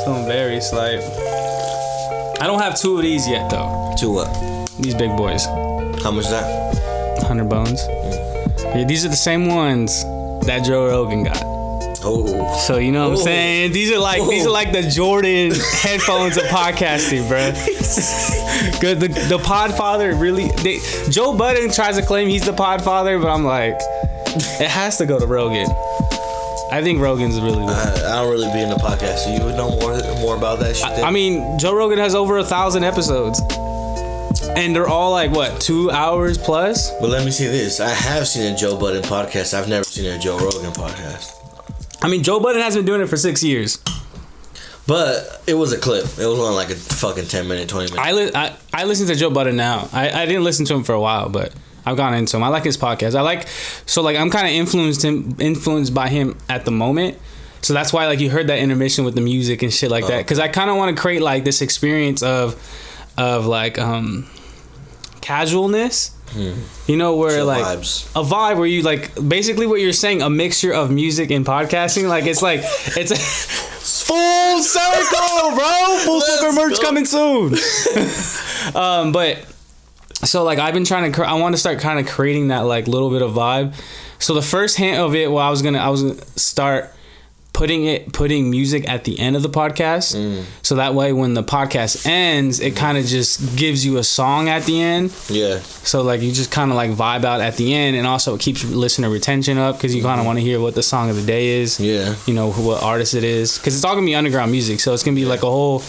Something very slight. I don't have 2 of these yet, though. 2 what? These big boys. How much is that? 100 bones. Yeah, these are the same ones that Joe Rogan got. Oh. So you know what I'm saying? These are like the Jordan headphones of podcasting, bro. Good. The Podfather really. Joe Budden tries to claim he's the Podfather, but I'm like, it has to go to Rogan. I think Rogan's really. I don't really be in the podcast, so you would know more about that shit. I mean, Joe Rogan has over 1,000 episodes. And they're all like, what, 2 hours plus? But let me see this. I have seen a Joe Budden podcast. I've never seen a Joe Rogan podcast. I mean, Joe Budden has been doing it for 6 years. But it was a clip. It was on like a fucking 10-minute, 20-minute. I listen to Joe Budden now. I didn't listen to him for a while, but I've gone into him. I like his podcast. I'm kind of influenced by him at the moment. So that's why like you heard that intermission with the music and shit like that. Because I kind of want to create like this experience of like casualness. You know, where chill like vibes. A vibe where you like basically what you're saying, a mixture of music and podcasting. Like it's a full circle, bro. Full circle merch coming soon. But so like I've been trying to I want to start kind of creating that like little bit of vibe. So the first hint of it, well, I was gonna start putting music at the end of the podcast, so that way when the podcast ends, it kind of just gives you a song at the end. Yeah. So like you just kind of like vibe out at the end, and also it keeps listener retention up because you kind of want to hear what the song of the day is. Yeah. You know what artist it is, because it's all gonna be underground music, so it's gonna be like a whole.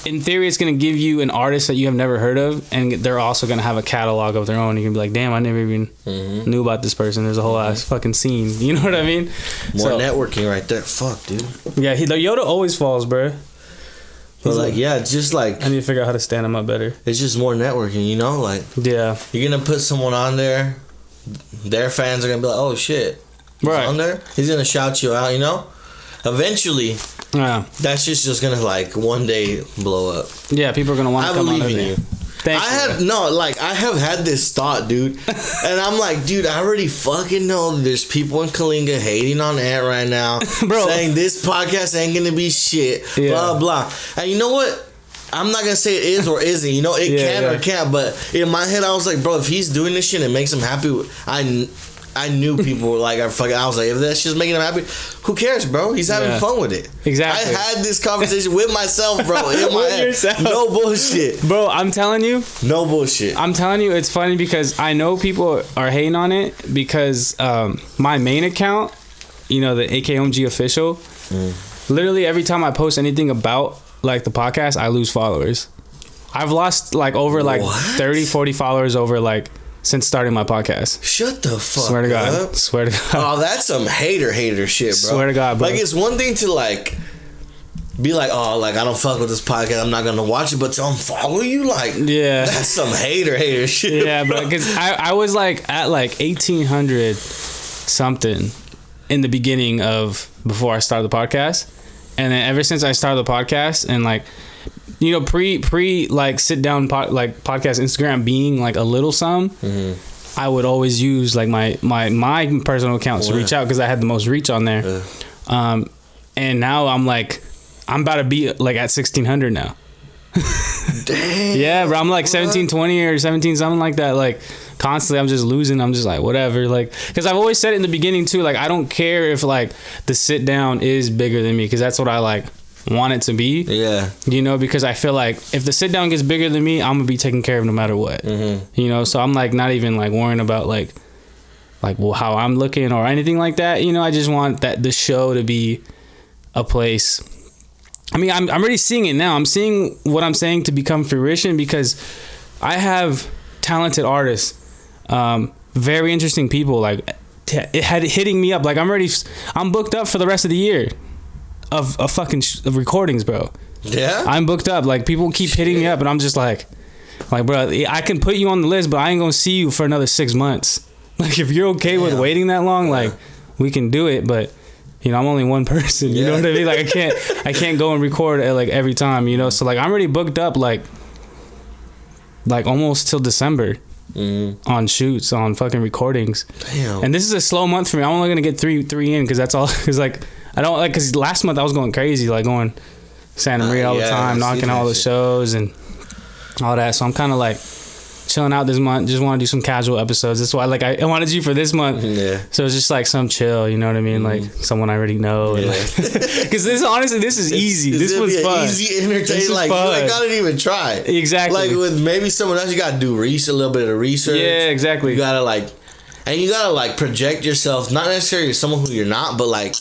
In theory, it's gonna give you an artist that you have never heard of, and they're also gonna have a catalog of their own. You can be like, "Damn, I never even knew about this person." There's a whole ass fucking scene. You know what I mean? More networking right there. Fuck, dude. Yeah, the Yoda always falls, bro. But like, yeah, it's just like I need to figure out how to stand him up better. It's just more networking, you know? Like, yeah, you're gonna put someone on there, their fans are gonna be like, "Oh shit, he's on there." He's gonna shout you out, you know? Eventually. Yeah, that's just gonna like one day blow up. Yeah, people are gonna want to come on. I believe in you. I have had this thought, dude, and I'm like, dude, I already fucking know there's people in Kalinga hating on Ant right now, bro, saying this podcast ain't gonna be shit, blah blah. And you know what? I'm not gonna say it is or isn't. You know, it can or can't. But in my head, I was like, bro, if he's doing this shit and it makes him happy, I knew people were like, I was like, if that shit's making him happy, who cares, bro? He's having fun with it. Exactly. I had this conversation with myself, bro, in my head. Yourself. No bullshit. Bro, I'm telling you. No bullshit. I'm telling you, it's funny because I know people are hating on it because my main account, you know, the AKOMG official, literally every time I post anything about like the podcast, I lose followers. I've lost like over like 30, 40 followers over like since starting my podcast. Shut the fuck up. Swear to God. Swear to God. Oh, that's some hater shit, bro. Swear to God, bro. Like, it's one thing to, like, be like, oh, like, I don't fuck with this podcast, I'm not gonna watch it, but to unfollow you, like, that's some hater shit. Yeah, bro, because I was, like, at, like, 1,800 something in the beginning of, before I started the podcast. And then ever since I started the podcast and, like, you know, pre like sit down podcast Instagram being like a little I would always use like my personal account to reach out because I had the most reach on there. And now I'm about to be like at 1,600 now. Damn. Yeah, bro, I'm like 1720 or 17 something like that. Like constantly, I'm just losing. I'm just like whatever. Like because I've always said it in the beginning too. Like I don't care if like the sit down is bigger than me because that's what I like. Want it to be, you know, because I feel like if the sit down gets bigger than me, I'm gonna be taken care of no matter what, you know. So I'm like not even like worrying about like well how I'm looking or anything like that, you know. I just want that the show to be a place. I mean, I'm already seeing it now. I'm seeing what I'm saying to become fruition because I have talented artists, very interesting people like hitting me up. Like I'm booked up for the rest of the year. Of fucking recordings, bro. Yeah, I'm booked up. Like people keep hitting me up, and I'm just like, bro, I can put you on the list, but I ain't gonna see you for another 6 months. Like if you're okay with waiting that long, like we can do it. But you know, I'm only one person. You know what I mean? Like I can't go and record at like every time. You know, so like I'm already booked up like almost till December. On shoots, on fucking recordings. Damn. And this is a slow month for me. I'm only gonna get three in because that's all. Cause like I don't like, because last month I was going crazy, like going Santa Maria all the time, knocking all the shows and all that. So I'm kind of like chilling out this month. Just want to do some casual episodes. That's why like I wanted you for this month. Yeah. So it's just like some chill, you know what I mean? Like someone I already know. Yeah. Because this honestly, this is easy. This was fun. Easy, entertaining. Like fun. You gotta even try. Exactly. Like with maybe someone else, you gotta do a little bit of research. Yeah, exactly. You gotta like project yourself. Not necessarily someone who you're not, but like.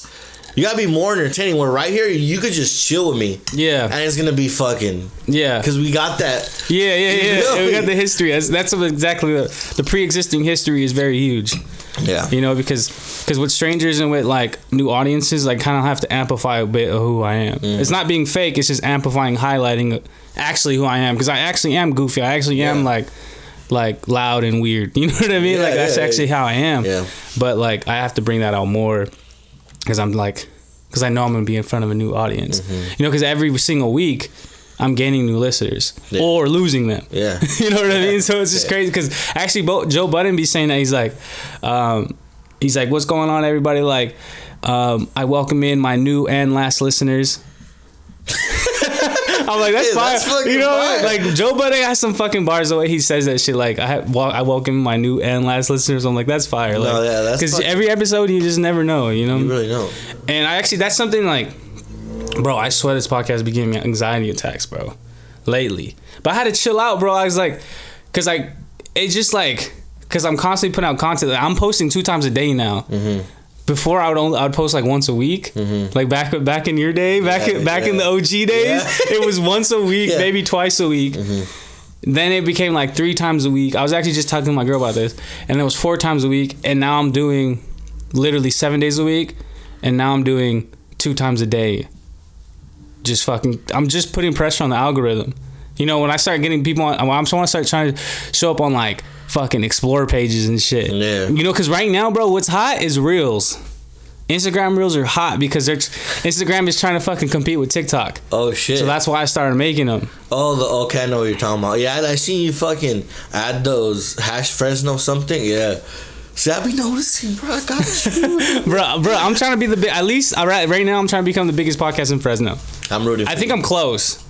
You gotta be more entertaining. Where right here, you could just chill with me. Yeah. And it's gonna be fucking. Yeah. Because we got that. Yeah. We got the history. That's exactly the pre-existing history is very huge. Yeah. You know, because with strangers and with like new audiences, I kind of have to amplify a bit of who I am. Mm. It's not being fake. It's just amplifying, highlighting actually who I am. Because I actually am goofy. I actually am like loud and weird. You know what I mean? Like that's actually how I am. Yeah. But like I have to bring that out more. Because I know I'm going to be in front of a new audience. Mm-hmm. You know, because every single week, I'm gaining new listeners or losing them. Yeah. You know what I mean? So it's just crazy. Because actually, Joe Budden be saying that he's like, what's going on, everybody? Like, I welcome in my new and last listeners. I'm like, that's fire. You know what? Like, Joe Budden has some fucking bars the way he says that shit. Like, I welcome my new and last listeners. I'm like, that's fire. Like, that's because every episode you just never know, you know? You really don't. And that's something like, bro, I swear this podcast is giving me anxiety attacks, bro, lately. But I had to chill out, bro. I was like, because I'm constantly putting out content. Like, I'm posting 2 times a day now. Mm-hmm. Before I would post like once a week, like back in your day, back in the OG days, it was once a week, maybe twice a week. Then it became like 3 times a week. I was actually just talking to my girl about this, and it was 4 times a week, and now I'm doing literally 7 days a week, and now I'm doing 2 times a day. I'm just putting pressure on the algorithm. You know, when I start getting people on, I want to start trying to show up on like fucking explore pages and shit. Yeah. You know, because right now, bro, what's hot is Reels. Instagram Reels are hot because Instagram is trying to fucking compete with TikTok. Oh shit. So that's why I started making them. Oh, okay, I know what you're talking about. Yeah, I seen you fucking add those #Fresno something. Yeah. See, I be noticing, bro. I got you. bro, I'm trying to be the big. At least right now, I'm trying to become the biggest podcast in Fresno. I'm rooting for you. I think I'm close.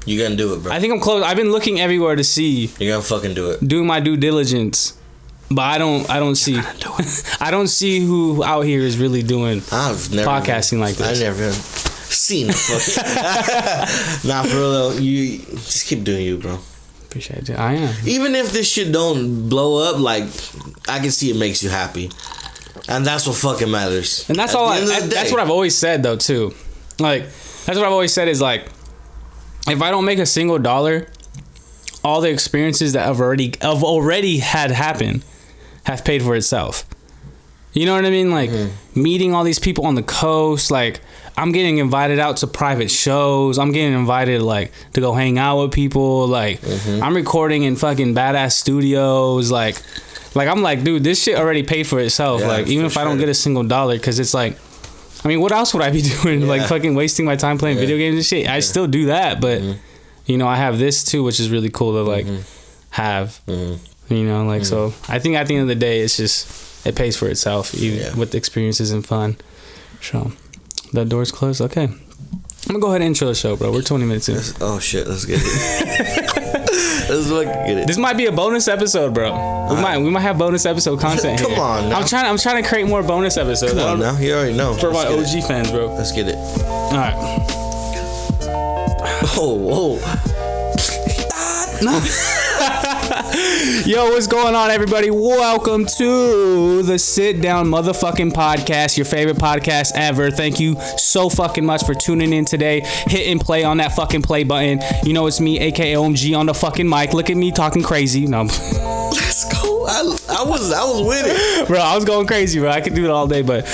You gonna do it, bro. I think I'm close. I've been looking everywhere to see. You're gonna fucking do it. Doing my due diligence. But I don't see. I don't see who out here is really doing podcasting like this. I never seen it. Nah, for real though. You just keep doing you, bro. Appreciate it. I am. Even if this shit don't blow up, like I can see it makes you happy, and that's what fucking matters. And that's all. That's what I've always said though too. Like that's what I've always said is like. If I don't make a single dollar, all the experiences that I've already had happen have paid for itself. You know what I mean? Like meeting all these people on the coast, like I'm getting invited out to private shows. I'm getting invited like to go hang out with people. Like I'm recording in fucking badass studios. Like I'm like, dude, this shit already paid for itself. Yeah, like even if I don't get a single dollar, because it's like. I mean, what else would I be doing? Yeah. Like fucking wasting my time playing video games and shit. I still do that, but you know, I have this too, which is really cool to like have. You know, like so. I think at the end of the day, it's just it pays for itself, even with the experiences and fun. So, that door's closed. Okay, I'm gonna go ahead and intro the show, bro. We're 20 minutes in. Oh shit, let's get it. Let's get it. This might be a bonus episode, bro. We might have bonus episode content here. Come on now. I'm trying to create more bonus episodes. Come on now. You already know. For my OG fans, bro. Let's get it. All right. Oh, Yo, what's going on, everybody? Welcome to the Sitdown motherfucking podcast, your favorite podcast ever. Thank you so fucking much for tuning in today. Hit and play on that fucking play button. You know it's me, aka OMG, on the fucking mic. Look at me talking crazy. No. Let's go. I was with it, bro. I was going crazy, bro. I could do it all day, but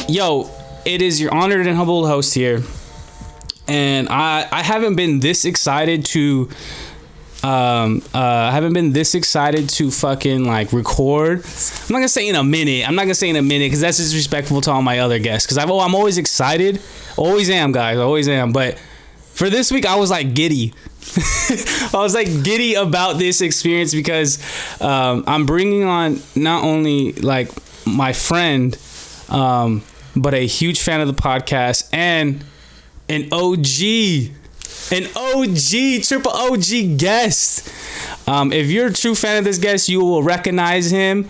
yo, it is your honored and humbled host here, and I haven't been this excited to. I haven't been this excited to fucking like record. I'm not gonna say in a minute because that's disrespectful to all my other guests. Because I'm always excited, always am, guys, always am. But for this week, I was like giddy. I was like giddy about this experience because I'm bringing on not only like my friend, but a huge fan of the podcast and an OG. An OG, triple OG guest. If you're a true fan of this guest, you will recognize him.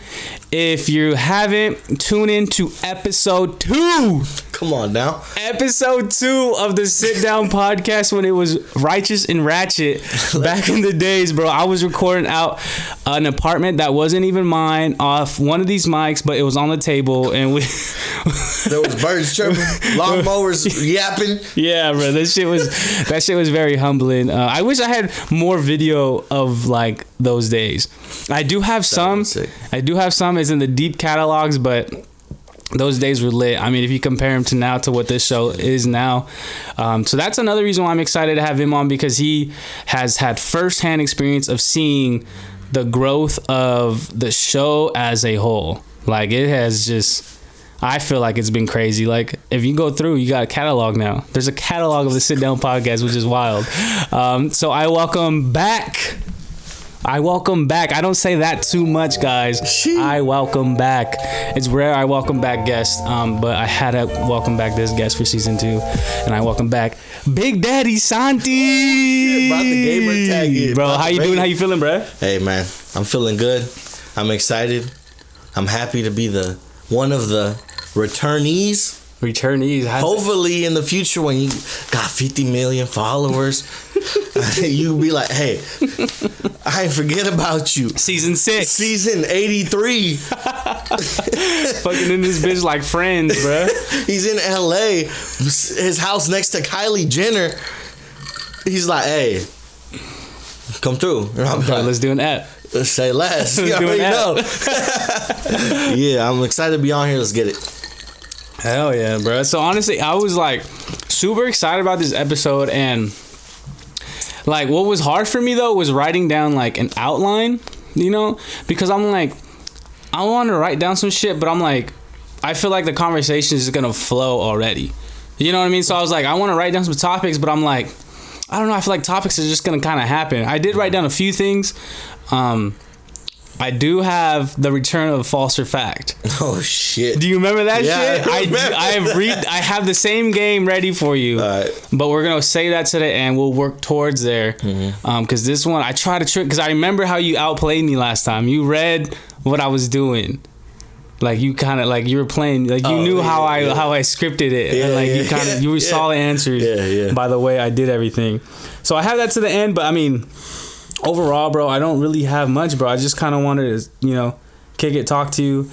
If you haven't, tune in to episode 2. Come on now. Episode 2 of the Sit Down podcast when it was Righteous and Ratchet back in the days, bro. I was recording out an apartment that wasn't even mine off one of these mics, but it was on the table and we... There was birds chirping, lawnmowers yapping. Yeah, bro. That shit was very humbling. I wish I had more video of like those days. I do have some. It's in the deep catalogs, but those days were lit. I mean, if you compare him to now to what this show is now. So that's another reason why I'm excited to have him on, because he has had firsthand experience of seeing the growth of the show as a whole. Like, it has just... I feel like it's been crazy. Like, if you go through, you got a catalog now. There's a catalog of the Sit Down podcast, which is wild. So I welcome back. I don't say that too much, guys. I welcome back. It's rare I welcome back guests, but I had to welcome back this guest for season 2, and I welcome back BigDaddySanti. About the gamer tag it, bro. How you doing? How you feeling, bro? Hey, man, I'm feeling good. I'm excited. I'm happy to be one of the returnees. Hopefully in the future, when you got 50 million followers, you be like, hey, I ain't forget about you. Season 6. Season 83. Fucking in this bitch like Friends, bro. He's in LA. His house next to Kylie Jenner. He's like, hey, come through. Let's do an app. Let's say less. You already know. Yeah, I'm excited to be on here. Let's get it. Hell yeah, bro. So honestly, I was like super excited about this episode, and like what was hard for me though was writing down like an outline, you know, because I'm like, I want to write down some shit, but I'm like, I feel like the conversation is gonna flow already. You know what I mean? So I was like, I want to write down some topics, but I'm like, I don't know. I feel like topics are just gonna kind of happen. I did write down a few things. I do have the return of false or fact. Oh shit! Do you remember that shit? I have the same game ready for you, but we're gonna say that to the end. We'll work towards there. Because this one I try to trick. Because I remember how you outplayed me last time. You read what I was doing. Like you kind of like you were playing. Like you knew how I scripted it. Yeah, and like you kind of you saw the answers. By the way I did everything. So I have that to the end. But I mean, overall, bro, I don't really have much, bro. I just kind of wanted to, you know, kick it, talk to you.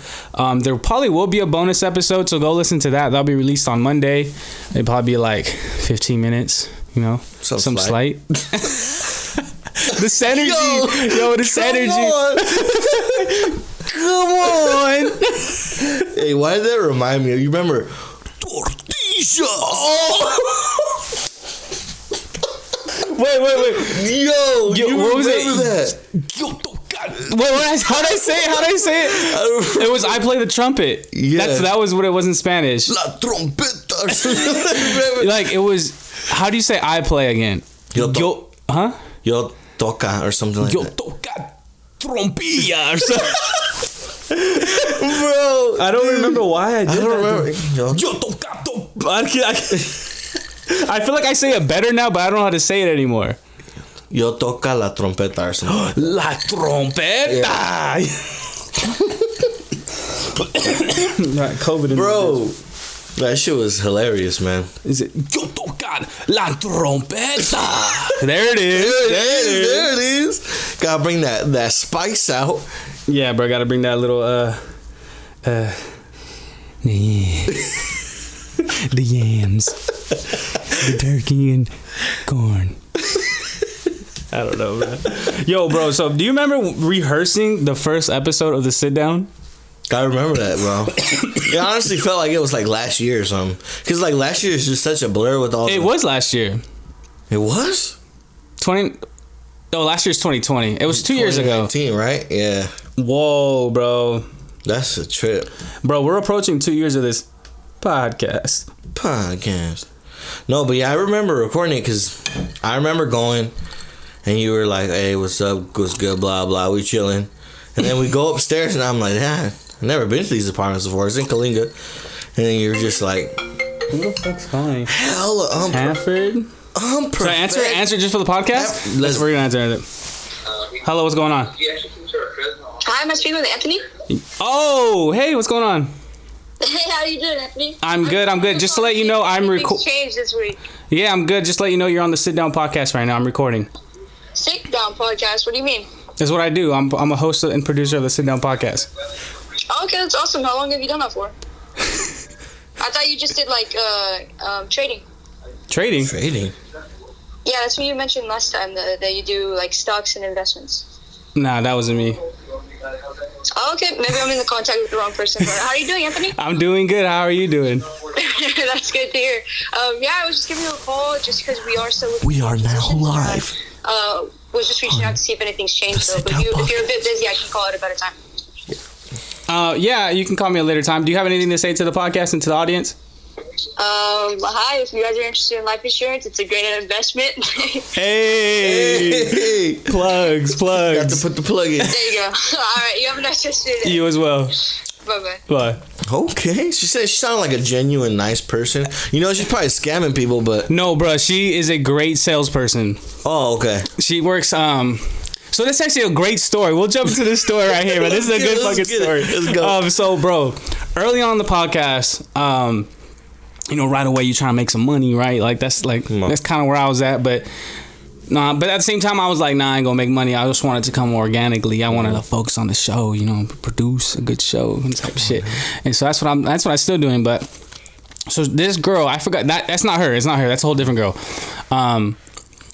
There probably will be a bonus episode, so go listen to that. That'll be released on Monday. It'll probably be like 15 minutes, you know, some slight. The synergy, yo, the synergy. Come on. Hey, why did that remind me? You remember Tortilla? Oh. Wait. Yo, you what was it? That? How'd I say it? It was I play the trumpet. Yeah. That was what it was in Spanish. La trompeta. Like it was. How do you say I play again? Yo toca or something like that. Yo toca trompilla or something. Bro, I don't remember why I did that. I don't remember. Yo toca. I feel like I say it better now, but I don't know how to say it anymore. Yo toca la trompeta or something. La trompeta! Yeah. COVID, bro. That shit was hilarious, man. Is it Yo toca la trompeta? There it is. There it is. Gotta bring that spice out. Yeah, bro. Gotta bring that little the yams. The turkey and corn. I don't know, man. Yo, bro, so do you remember rehearsing the first episode of the Sit Down? I remember that, bro. It honestly felt like it was like last year or something. Because like last year is just such a blur with all It was last year. It was? Last year's 2020. It was 2 years ago. 2019, right? Yeah. Whoa, bro. That's a trip. Bro, we're approaching 2 years of this podcast. No, but yeah, I remember recording it because I remember going and you were like, hey, what's up? What's good? Blah, blah. We chilling. And then we go upstairs and I'm like, I've never been to these apartments before. It's in Kalinga. then you're just like, who the fuck's calling? Hell, Hanford. Should I answer just for the podcast? We're gonna answer it. Hello, what's going on? Hi, am I speaking with Anthony? Oh, hey, what's going on? Hey, how you doing, Anthony? I'm good. Just to let you know, I'm recording. Changed this week. Yeah, I'm good. Just to let you know, you're on the Sitdown podcast right now. I'm recording. Sitdown podcast? What do you mean? That's what I do. I'm a host and producer of the Sitdown podcast. Okay, that's awesome. How long have you done that for? I thought you just did like trading. Trading? Yeah, that's what you mentioned last time, that you do like stocks and investments. Nah, that wasn't me. Oh, okay, maybe I'm in the contact with the wrong person. But how are you doing, Anthony? I'm doing good. How are you doing? That's good to hear. Yeah, I was just giving you a call just because we are still. We are now live. Was just reaching out to see if anything's changed. So, but if you're a bit busy, I can call at a better time. Yeah, you can call me a later time. Do you have anything to say to the podcast and to the audience? Hi, if you guys are interested in life insurance, it's a great investment. Hey! Plugs. Got to put the plug in. There you go. Alright, you have a nice rest of your day. You as well. Bye-bye. Bye. Okay, she said she sounded like a genuine nice person. You know, she's probably scamming people, but No, bro, she is a great salesperson. oh, okay. She works, so that's actually a great story. We'll jump into this story right here, but this is a good fucking story. Let's go. So, bro, early on the podcast, you know, right away you trying to make some money, right? Like that's kind of where I was at, but at the same time I was like, nah, I ain't gonna make money. I just wanted to come organically. I wanted to focus on the show, you know, produce a good show and type of shit. And so that's what I'm still doing. But so this girl, I forgot that's not her. It's not her. That's a whole different girl.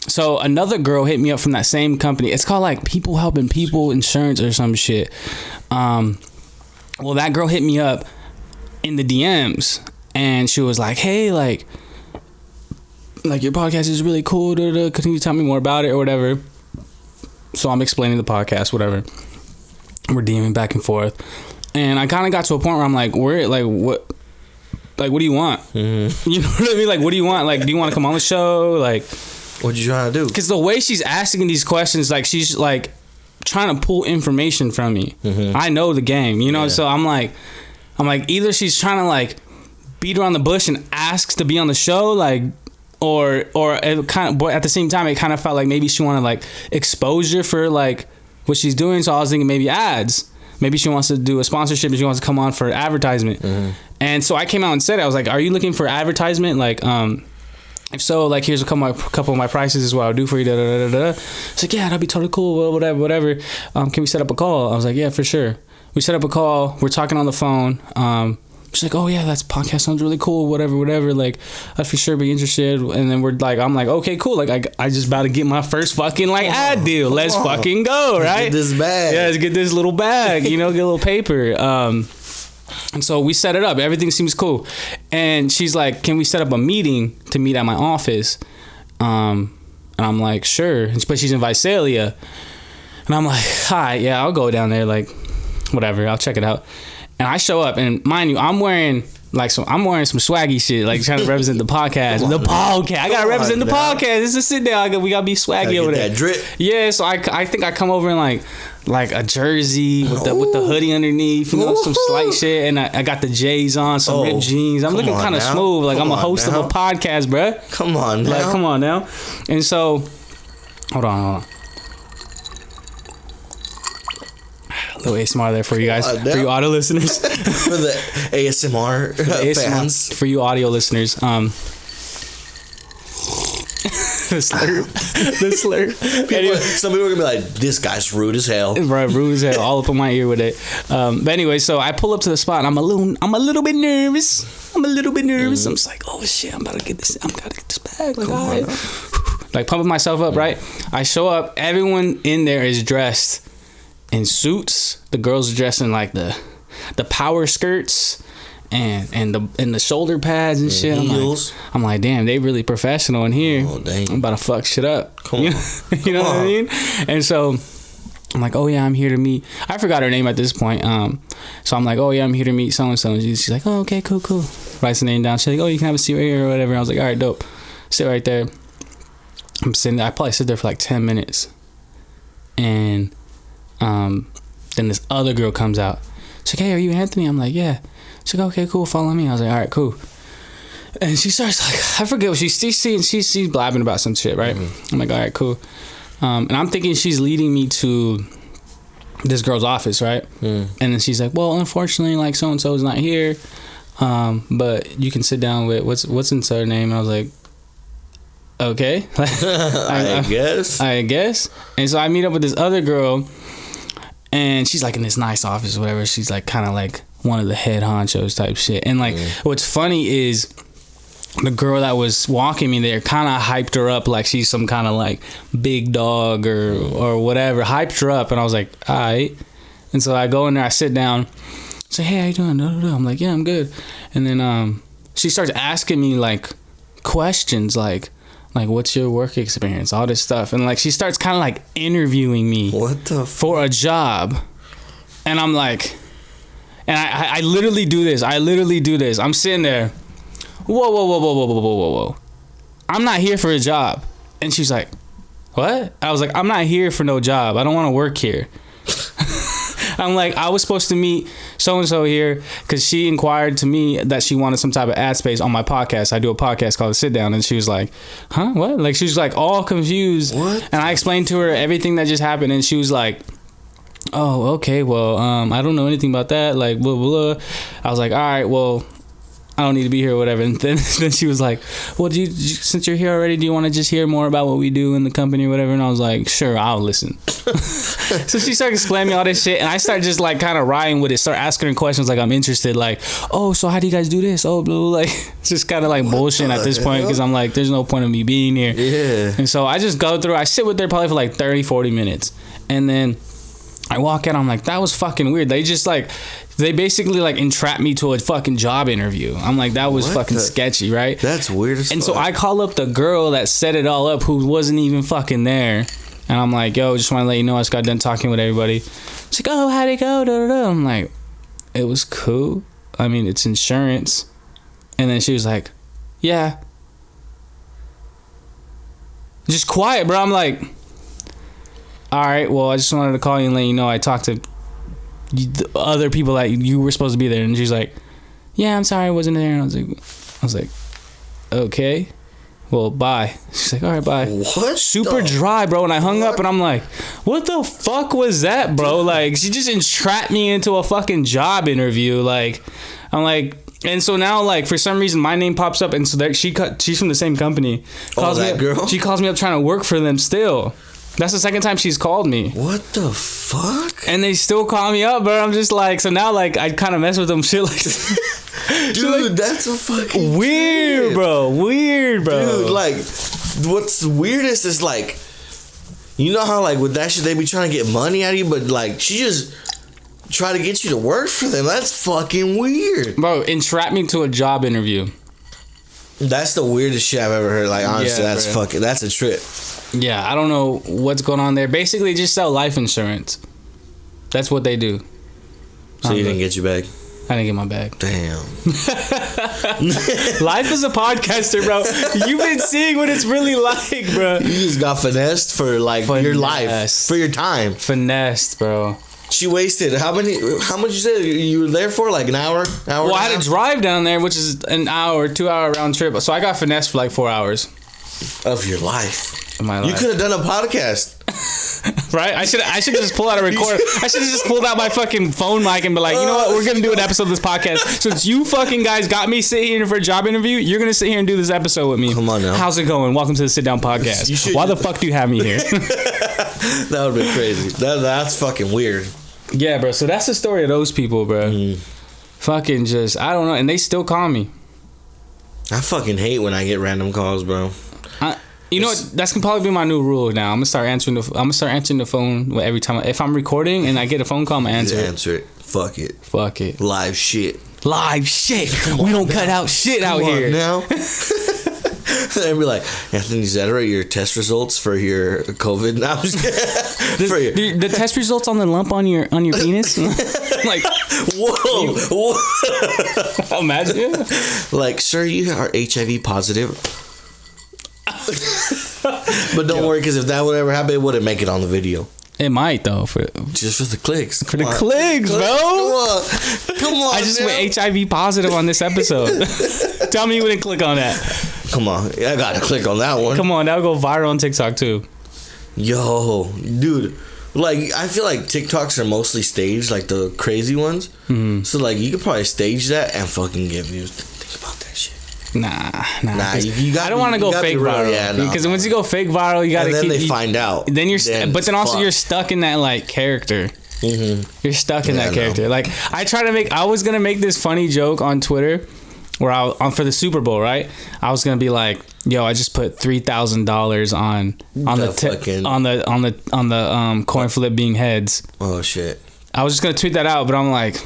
So another girl hit me up from that same company. It's called like People Helping People Insurance or some shit. Well, that girl hit me up in the DMs. And she was like, hey, like your podcast is really cool. Could you tell me more about it or whatever? So I'm explaining the podcast, whatever. We're DMing back and forth. And I kind of got to a point where I'm like, what do you want? Mm-hmm. You know what I mean? Like, what do you want? Like, do you want to come on the show? Like, what you trying to do? Because the way she's asking these questions, like, she's like trying to pull information from me. Mm-hmm. I know the game, you know? Yeah. So I'm like, either she's trying to like beat around the bush and asks to be on the show, like, or it kind of, but at the same time it kind of felt like maybe she wanted like exposure for like what she's doing. So I was thinking maybe ads, maybe she wants to do a sponsorship and she wants to come on for advertisement. Mm-hmm. And so I came out and said it. I was like, are you looking for advertisement? Like, if so, like, here's a couple of my prices is what I'll do for you. It's like, yeah, that'd be totally cool. Whatever. Can we set up a call? I was like, yeah, for sure. We set up a call. We're talking on the phone. She's like, oh yeah, that's podcast sounds really cool, whatever, like I'd for sure be interested. And then I'm like, okay, cool, like I just about to get my first fucking like ad deal. Let's fucking go, right? Let's get this bag. Yeah, let's get this little bag, you know, get a little paper. And so we set it up. Everything seems cool. And she's like, can we set up a meeting to meet at my office? And I'm like, sure. But she's in Visalia. And I'm like, hi, yeah, I'll go down there, like whatever, I'll check it out. And I show up, and mind you, I'm wearing some swaggy shit, like trying to represent the podcast. I gotta represent the podcast. This is a sit down. We gotta be swaggy over there. That drip. Yeah, so I think I come over in like a jersey with the hoodie underneath, you know, some slight shit, and I got the J's on, some ripped jeans. I'm looking kind of smooth, like I'm a host of a podcast, bruh. Come on now. And so, hold on. A little ASMR there for you guys, for you audio listeners. For the ASMR fans. For you audio listeners. The slurp. Some people are going to be like, this guy's rude as hell. Right, rude as hell. All up in my ear with it. But anyway, so I pull up to the spot and I'm a little bit nervous. I'm just like, oh shit, I'm about to get this bag. Like, all right. Like pumping myself up, right? I show up, everyone in there is dressed in suits. The girls are dressed in like the power skirts and the shoulder pads and shit. I'm like, damn, they really professional in here. Oh, dang. I'm about to fuck shit up. Come on. You know what I mean? And so I'm like, oh yeah, I'm here to meet. I forgot her name at this point. So I'm like, oh yeah, I'm here to meet so and so. And she's like, oh okay, cool. Writes the name down. She's like, oh, you can have a seat right here or whatever. I was like, all right, dope. Sit right there. I'm sitting there. I probably sit there for like 10 minutes. And then this other girl comes out. She's like, hey, are you Anthony? I'm like, yeah. She's like, okay, cool, follow me. I was like, all right, cool. And she starts like, I forget what she's blabbing about some shit, right? I'm like, all right, cool. And I'm thinking she's leading me to this girl's office, right? And then she's like, well, unfortunately, like so and so is not here, but you can sit down with what's in her name. And I was like, okay. I guess. And so I meet up with this other girl, and she's like in this nice office or whatever. She's like kind of like one of the head honchos type shit. And like what's funny is the girl that was walking me there kind of hyped her up like she's some kind of like big dog or whatever. Hyped her up, and I was like, all right. And so I go in there, I sit down, say, hey, how you doing? I'm like, yeah, I'm good. And then she starts asking me like questions like what's your work experience, all this stuff. And like she starts kind of like interviewing me for a job. And I'm like, and I literally do this. I'm sitting there. Whoa. I'm not here for a job. And she's like, what? I was like, I'm not here for no job. I don't want to work here. I'm like, I was supposed to meet so-and-so here because she inquired to me that she wanted some type of ad space on my podcast. I do a podcast called Sitdown. And she was like, huh? What? Like, she was like all confused. What? And I explained to her everything that just happened. And she was like, oh, okay, well, I don't know anything about that. Like, blah, blah, blah. I was like, all right, well, I don't need to be here or whatever. And then she was like, well, since you're here already, do you want to just hear more about what we do in the company or whatever? And I was like, sure, I'll listen. So she started explaining me all this shit, and I started just like kind of riding with it, start asking her questions like I'm interested, like, oh, so how do you guys do this? Oh, blah, blah. Like, it's just kind of like bullshit at this point because I'm like, there's no point of me being here. Yeah. And so I just go through, I sit with her probably for like 30, 40 minutes. And then I walk out, I'm like, that was fucking weird. They basically like entrapped me to a fucking job interview. I'm like, that was fucking sketchy, right? That's weird as fuck. And so I call up the girl that set it all up who wasn't even fucking there. And I'm like, yo, just want to let you know I just got done talking with everybody. She's like, oh, how'd it go? Da, da, da. I'm like, it was cool. I mean, it's insurance. And then she was like, yeah. Just quiet, bro. I'm like, all right, well, I just wanted to call you and let you know I talked to the other people that you were supposed to be there. And she's like, yeah, I'm sorry I wasn't there. And I was like, okay, well, bye. She's like, all right, bye. What? Super dry, bro. And I hung up and I'm like, what the fuck was that, bro? Like, she just entrapped me into a fucking job interview. Like, I'm like, and so now, like, for some reason, my name pops up, and so that she's from the same company. Girl? She calls me up trying to work for them still. That's the second time she's called me. What the fuck? And they still call me up, bro. I'm just like, so now, like, I kind of mess with them shit like dude, like, that's a fucking weird, bro. Weird, bro. Dude, like, what's weirdest is, like, you know how, like, with that shit, they be trying to get money out of you, but, like, she just try to get you to work for them. That's fucking weird. Bro, entrap me to a job interview. That's the weirdest shit I've ever heard. Like, honestly, Yeah, that's bro. fucking, that's a trip. Yeah, I don't know what's going on there. Basically, just sell life insurance. That's what they do. So you didn't get your bag? I didn't get my bag. Damn. Life as a podcaster, bro. You've been seeing what it's really like, bro. You just got finessed for, like, your life. For your time. Finessed, bro. She wasted how much you said you were there for? Like an hour? Well, I had to drive down there, which is an hour, 2 hour round trip. So I got finessed for like 4 hours of your life. Of my life. You could have done a podcast. Right? I should just pull out a recorder. I should have just pulled out my fucking phone mic and be like, you know what? We're going to do an episode of this podcast. Since you fucking guys got me sitting here for a job interview, you're going to sit here and do this episode with me. Come on now. How's it going? Welcome to the Sit Down Podcast. Why the fuck do you have me here? That would be crazy. That's fucking weird. Yeah, bro. So that's the story of those people, bro. Fucking just, I don't know. And they still call me. I fucking hate when I get random calls, bro. You know what? That's gonna probably be my new rule now. I'm gonna start answering the phone every time. If I'm recording and I get a phone call, I'm gonna answer it. Answer it. Fuck it. Fuck it. Live shit. Live shit. We don't cut out shit out here. Now. And be like, Anthony Zedera, your test results for your COVID. No, I'm just kidding. The test results on the lump on your penis. Like, whoa. Imagine. Like, sir, you are HIV positive. But don't worry, because if that would ever happen, it wouldn't make it on the video. It might though just for the clicks. For the clicks, bro. Come on. I just went HIV positive on this episode. Tell me you wouldn't click on that. Come on, I gotta click on that one. Come on, that'll go viral on TikTok too. Yo, dude. Like, I feel like TikToks are mostly staged, like the crazy ones. Mm-hmm. So, like, you could probably stage that and fucking get views. Think about that shit. Nah. You gotta, I don't want to go fake viral. Because once you go fake viral, you gotta. And then they find out. Then but then also you're stuck in that like character. Mm-hmm. You're stuck in that character. Like I was gonna make this funny joke on Twitter, where for the Super Bowl, right? I was gonna be like, "Yo, I just put $3,000 on the coin flip being heads." Oh shit! I was just gonna tweet that out, but I'm like,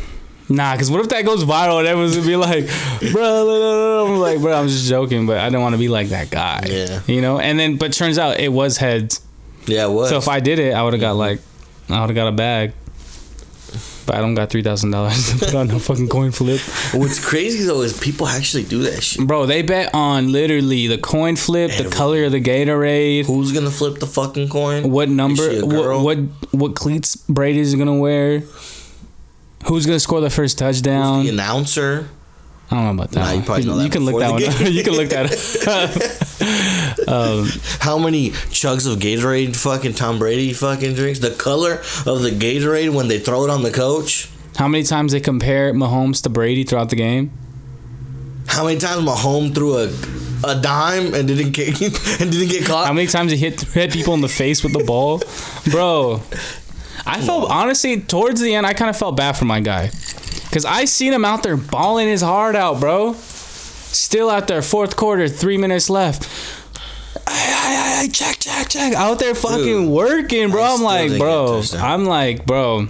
nah, because what if that goes viral and everyone's gonna be like, bro, I'm like, bro, I'm just joking, but I don't want to be like that guy. Yeah. You know? And then, but turns out it was heads. Yeah, it was. So if I did it, I would have got a bag. But I don't got $3,000 to put on no fucking coin flip. What's crazy though is people actually do that shit. Bro, they bet on literally the coin flip, the color of the Gatorade. Who's gonna flip the fucking coin? What number? What cleats Brady's gonna wear? Who's gonna score the first touchdown? Who's the announcer? I don't know about that. Nah, you probably know that. You can look that one up. You can look that up. How many chugs of Gatorade fucking Tom Brady fucking drinks? The color of the Gatorade when they throw it on the coach? How many times they compare Mahomes to Brady throughout the game? How many times Mahomes threw a dime and didn't get caught? How many times he hit people in the face with the ball? Bro, I felt, honestly, towards the end, I kind of felt bad for my guy. Because I seen him out there balling his heart out, bro. Still out there, fourth quarter, 3 minutes left. Check. Out there fucking working, bro. I'm like, bro,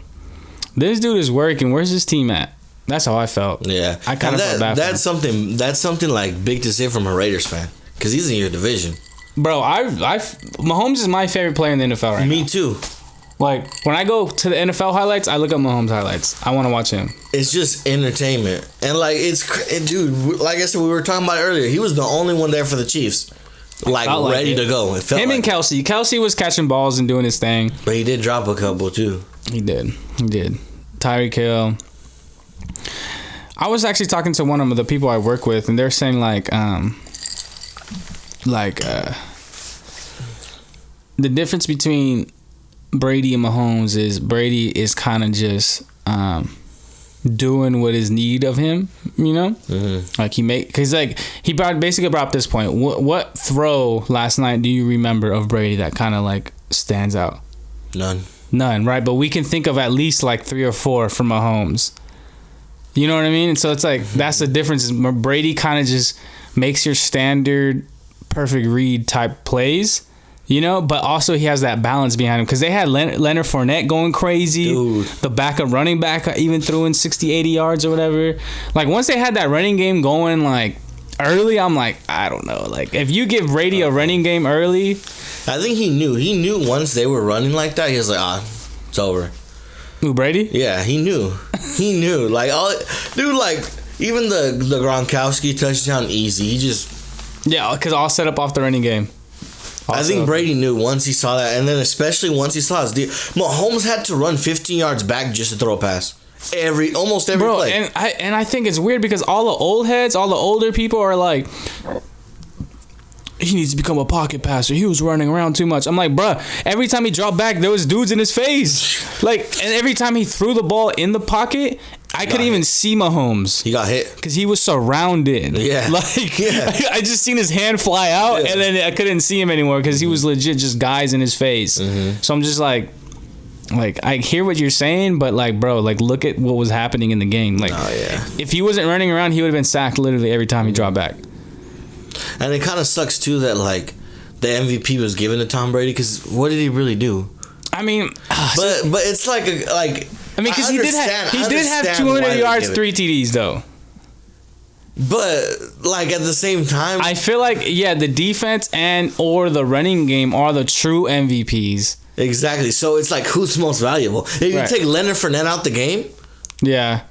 this dude is working. Where's his team at? That's how I felt. Yeah. I kind of felt bad for him. That's something like big to say from a Raiders fan. Because he's in your division. Bro, Mahomes is my favorite player in the NFL right now. Me too. Like, when I go to the NFL highlights, I look at Mahomes highlights. I want to watch him. It's just entertainment. And, like, dude, like I said, we were talking about it earlier. He was the only one there for the Chiefs. Like ready to go. It felt him and Kelsey. Kelsey was catching balls and doing his thing. But he did drop a couple, too. He did. Tyreek Hill. I was actually talking to one of the people I work with, and they're saying, the difference between Brady and Mahomes is Brady is kind of just doing what is need of him, you know? Mm-hmm. Like he basically brought up this point. What throw last night do you remember of Brady that kind of like stands out? None, right? But we can think of at least like 3 or 4 from Mahomes. You know what I mean? So it's like that's the difference. Brady kind of just makes your standard perfect read type plays. You know, but also he has that balance behind him because they had Leonard Fournette going crazy. Dude. The backup running back even threw in 60, 80 yards or whatever. Like, once they had that running game going, like, early, I'm like, I don't know. Like, if you give Brady a running game early. I think he knew. He knew once they were running like that, he was like, it's over. Who, Brady? Yeah, he knew. He knew. Like, even the Gronkowski touchdown, easy. He just. Yeah, because all set up off the running game. I think Brady knew once he saw that, and then especially once he saw his deal. Mahomes had to run 15 yards back just to throw a pass. Almost every play. And I think it's weird because all the old heads, all the older people are like, he needs to become a pocket passer. He was running around too much. I'm like, bruh, every time he dropped back, there was dudes in his face. Like, and every time he threw the ball in the pocket, I couldn't even see Mahomes. He got hit. Because he was surrounded. Yeah. I just seen his hand fly out, and then I couldn't see him anymore because he was legit just guys in his face. Mm-hmm. So I'm just like, I hear what you're saying, but, like, bro, like, look at what was happening in the game. Like, if he wasn't running around, he would have been sacked literally every time he dropped back. And it kind of sucks, too, that, like, the MVP was given to Tom Brady because what did he really do? I mean... But it's like... I mean, because he did have 200 yards, 3 TDs, though. But, like, at the same time... I feel like, the defense or the running game are the true MVPs. Exactly. So, it's like, who's most valuable? If you take Leonard Fournette out the game... Yeah.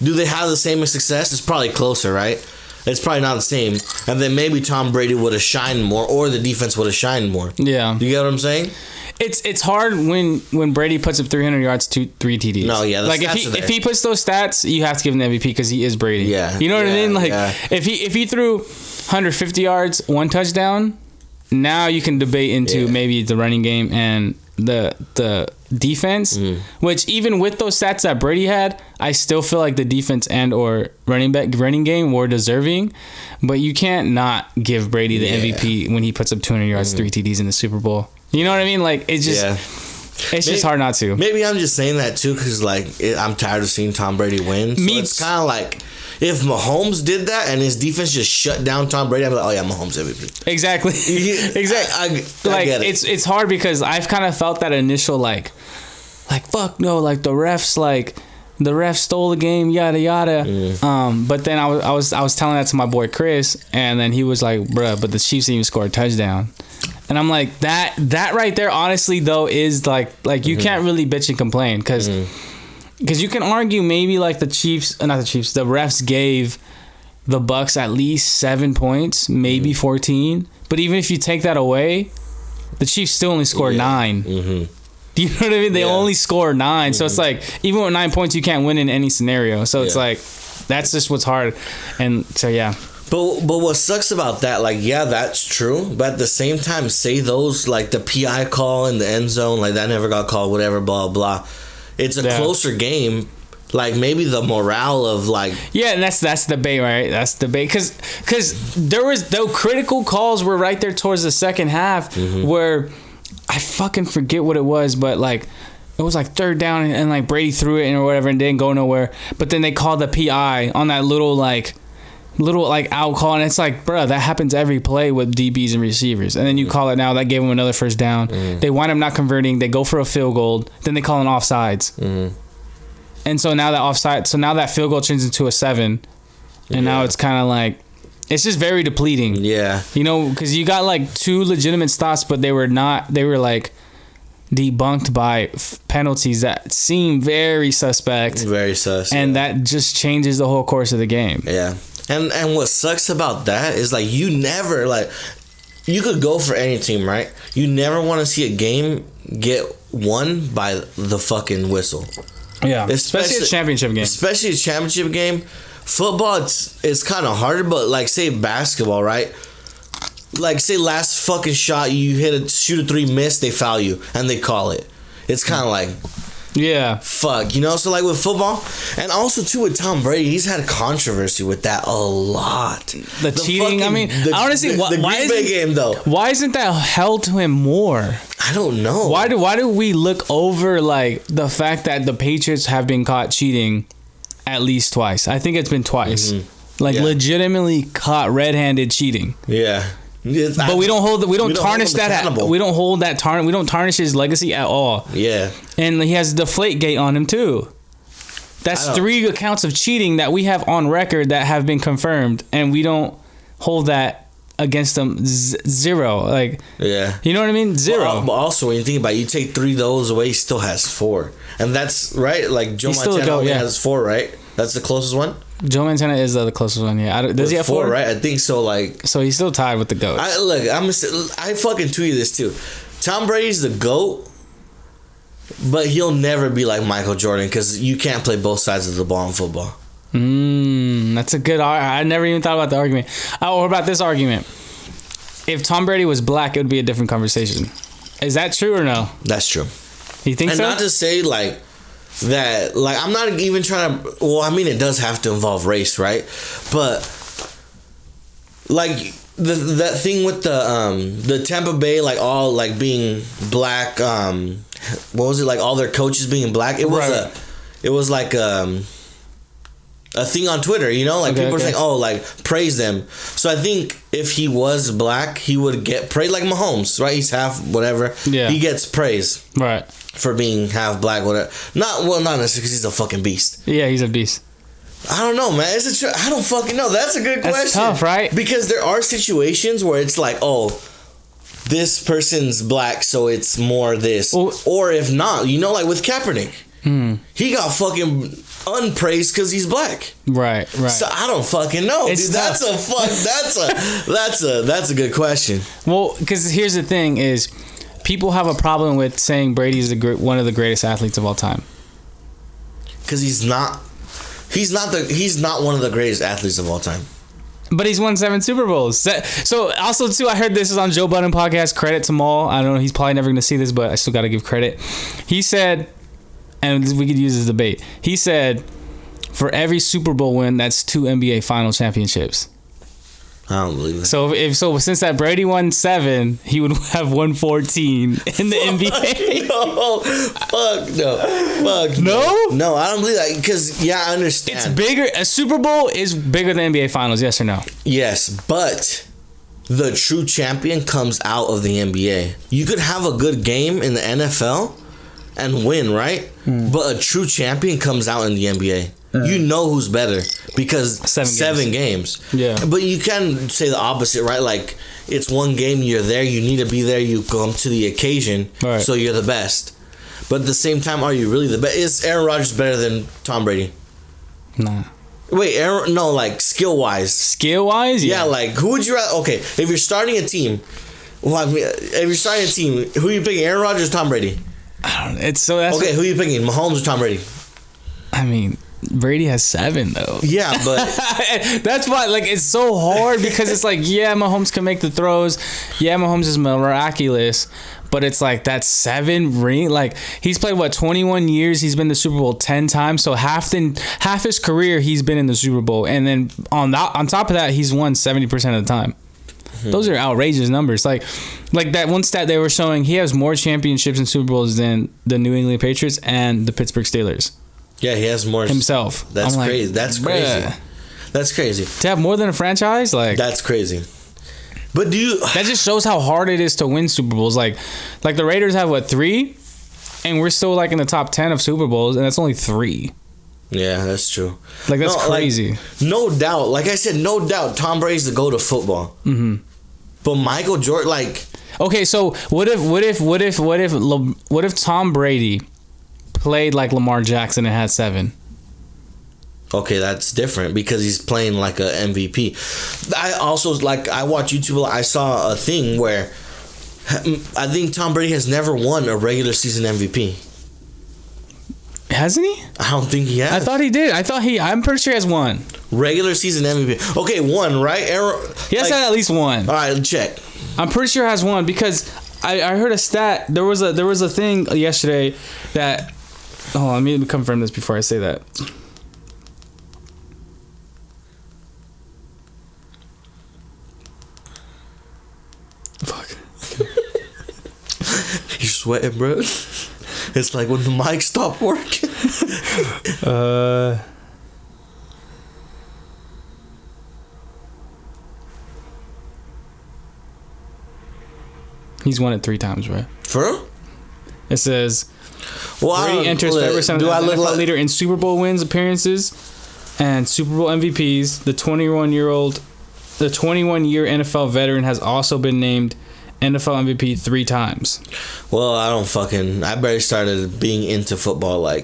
Do they have the same success? It's probably closer, right? It's probably not the same. And then maybe Tom Brady would have shined more, or the defense would have shined more. Yeah. You get what I'm saying? it's hard when Brady puts up 300 yards, 3 TDs. No, yeah, like if he puts those stats, you have to give him the MVP because he is Brady. Yeah, you know what I mean. Like if he threw 150 yards, 1 touchdown, now you can debate into maybe the running game and the defense. Which even with those stats that Brady had, I still feel like the defense and or running game were deserving. But you can't not give Brady the MVP when he puts up 200 yards, 3 TDs in the Super Bowl. You know what I mean? Like it's just it's just hard not to. Maybe I'm just saying that too because like I'm tired of seeing Tom Brady win. So it's kind of like if Mahomes did that and his defense just shut down Tom Brady, I'm like, oh yeah, Mahomes MVP. Exactly. Exactly. I get it. It's hard because I've kind of felt that initial like fuck no, like the refs stole the game, yada yada. But then I was telling that to my boy Chris, and then he was like, bruh, but the Chiefs didn't even score a touchdown. And I'm like, that right there, honestly though, is like you can't really bitch and complain because you can argue maybe like the refs gave the Bucks at least 7 points, maybe 14. But even if you take that away, the Chiefs still only scored 9. Do you know what I mean? They only score 9. So it's like, even with 9 points, you can't win in any scenario. So it's like, that's just what's hard. And so, yeah. But what sucks about that, like, yeah, that's true. But at the same time, say those, like, the PI call in the end zone, like, that never got called, whatever, blah, blah. It's a closer game. Like, maybe the morale of, like... Yeah, and that's debate, right? That's debate. Because there was... The critical calls were right there towards the second half where... I fucking forget what it was, but, like... It was, like, third down, and like, Brady threw it or whatever and didn't go nowhere. But then they called the PI on that little out call, and it's like, bro, that happens every play with DBs and receivers. And then you call it now, that gave them another first down. They wind up not converting. They go for a field goal. Then they call an offsides. And so now that field goal turns into a 7. And now it's kind of like, it's just very depleting. Yeah. You know, because you got like 2 legitimate stops, but they were like debunked by penalties that seem very suspect. Very sus. And that just changes the whole course of the game. Yeah. And what sucks about that is like you never like you could go for any team, right? You never want to see a game get won by the fucking whistle. Yeah, especially a championship game. Especially a championship game. Football, it's kind of harder, but like say basketball, right? Like say last fucking shot, you shoot a 3, miss, they foul you and they call it. It's kind of like. Yeah. Fuck, you know? So, like, with football, and also, too, with Tom Brady, he's had controversy with that a lot. The cheating, I mean, honestly, why isn't that held to him more? I don't know. Why do we look over, like, the fact that the Patriots have been caught cheating at least twice? I think it's been twice. Legitimately caught red-handed cheating. Yeah. But we don't tarnish his legacy at all. Yeah. And he has Deflategate on him too. That's 3 accounts of cheating that we have on record that have been confirmed, and we don't hold that against him. 0. Like, yeah. You know what I mean? 0. But also, when you think about it, you take 3 of those away, he still has 4. And that's right. Like Joe Montana only has 4, right? That's the closest one. Joe Montana is the closest one. Yeah, does he have 4? Right, I think so. Like, so he's still tied with the GOAT. I fucking tweeted this too. Tom Brady's the GOAT, but he'll never be like Michael Jordan because you can't play both sides of the ball in football. That's a good. I never even thought about the argument. Or about this argument. If Tom Brady was black, it would be a different conversation. Is that true or no? That's true. You think so? And not to say like. That like I'm not even trying to. Well, I mean it does have to involve race, right? But like that thing with the Tampa Bay, like all like being black. What was it like? All their coaches being black. It was like a thing on Twitter, you know, like people were saying, oh, like praise them. So I think if he was black, he would get praised, like Mahomes, right? He's half whatever. Yeah, he gets praise, right, for being half black, whatever. Not necessarily because he's a fucking beast. Yeah, he's a beast. I don't know, man. I don't fucking know. That's a good question. That's tough, right? Because there are situations where it's like, oh, this person's black, so it's more this, or if not, you know, like with Kaepernick, he got fucking unpraised because he's black. Right. So I don't fucking know. Dude, that's a good question. Well, because here's the thing is, people have a problem with saying Brady's one of the greatest athletes of all time? Because he's not one of the greatest athletes of all time. But he's won 7 Super Bowls. So also too, I heard this is on Joe Budden podcast. Credit to Maul. I don't know. He's probably never going to see this, but I still got to give credit. He said, and we could use this debate. He said, for every Super Bowl win, that's 2 NBA final championships. I don't believe it. So since that Brady won 7, he would have won 14 in the NBA. No, fuck no. No, I don't believe that because I understand. It's bigger. A Super Bowl is bigger than NBA Finals. Yes or no? Yes, but the true champion comes out of the NBA. You could have a good game in the NFL and win, right? But a true champion comes out in the NBA. You know who's better because 7 games. Yeah. But you can say the opposite, right? Like, it's one game, you're there, you need to be there, you come to the occasion, right. So you're the best. But at the same time, are you really the best? Is Aaron Rodgers better than Tom Brady? Nah. Wait, like, skill-wise. Skill-wise? Yeah, like, who would you rather... Okay, if you're starting a team, who are you picking, Aaron Rodgers or Tom Brady? I don't know. Okay, who are you picking, Mahomes or Tom Brady? I mean... Brady has 7 though. Yeah, but that's why it's so hard because it's Mahomes can make the throws. Yeah, Mahomes is miraculous, but it's that's 7 ring. He's played 21 years. He's been to the Super Bowl 10 times. So half his career he's been in the Super Bowl, and then on top of that he's won 70% of the time. Those are outrageous numbers. Like that one stat they were showing, he has more championships and Super Bowls than the New England Patriots and the Pittsburgh Steelers. Yeah, he has more himself. That's crazy. That's crazy. That's crazy. To have more than a franchise, that's crazy. But that just shows how hard it is to win Super Bowls. Like the Raiders have 3, and we're still in the top 10 of Super Bowls, and that's only 3. Yeah, that's true. That's crazy. No doubt. Like I said, no doubt. Tom Brady's the GOAT of football. Mm-hmm. But Michael Jordan, okay, so what if Tom Brady played like Lamar Jackson and had 7? Okay, that's different because he's playing like a MVP. I also I watch YouTube. I saw a thing where I think Tom Brady has never won a regular season MVP. Hasn't he? I don't think he has. I thought he did. I'm pretty sure he has 1 regular season MVP. Okay, 1, right? He has had at least 1. All right, check. I'm pretty sure he has 1 because I heard a stat. There was a thing yesterday that. Hold on, let me confirm this before I say that. Fuck. You're sweating, bro. It's like when the mic stopped working. He's won it 3 times, bro. For real? It says... Brady enters February 7th as NFL leader in Super Bowl wins, appearances, and Super Bowl MVPs. The 21-year NFL veteran has also been named NFL MVP 3 times. Well, I barely started being into football a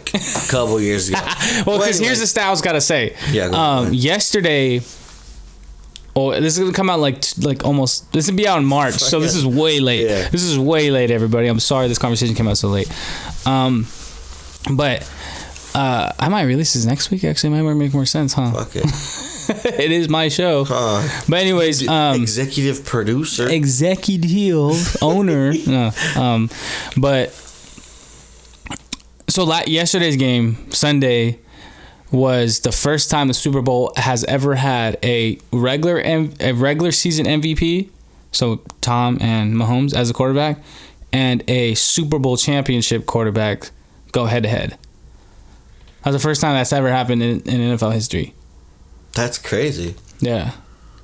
couple years ago. Well, because here's the stat I was gotta say. Yeah. Go ahead. Yesterday. Oh, this is gonna come out almost. This will be out in March, so this is way late. Yeah. This is way late, everybody. I'm sorry this conversation came out so late. But I might release this next week. Actually, it might make more sense, huh? Fuck it. It is my show. But anyways, executive producer, executive owner. But so yesterday's game, Sunday, was the first time the Super Bowl has ever had a regular season MVP, so Tom and Mahomes as a quarterback, and a Super Bowl championship quarterback go head to head. That's the first time that's ever happened in NFL history. That's crazy. Yeah.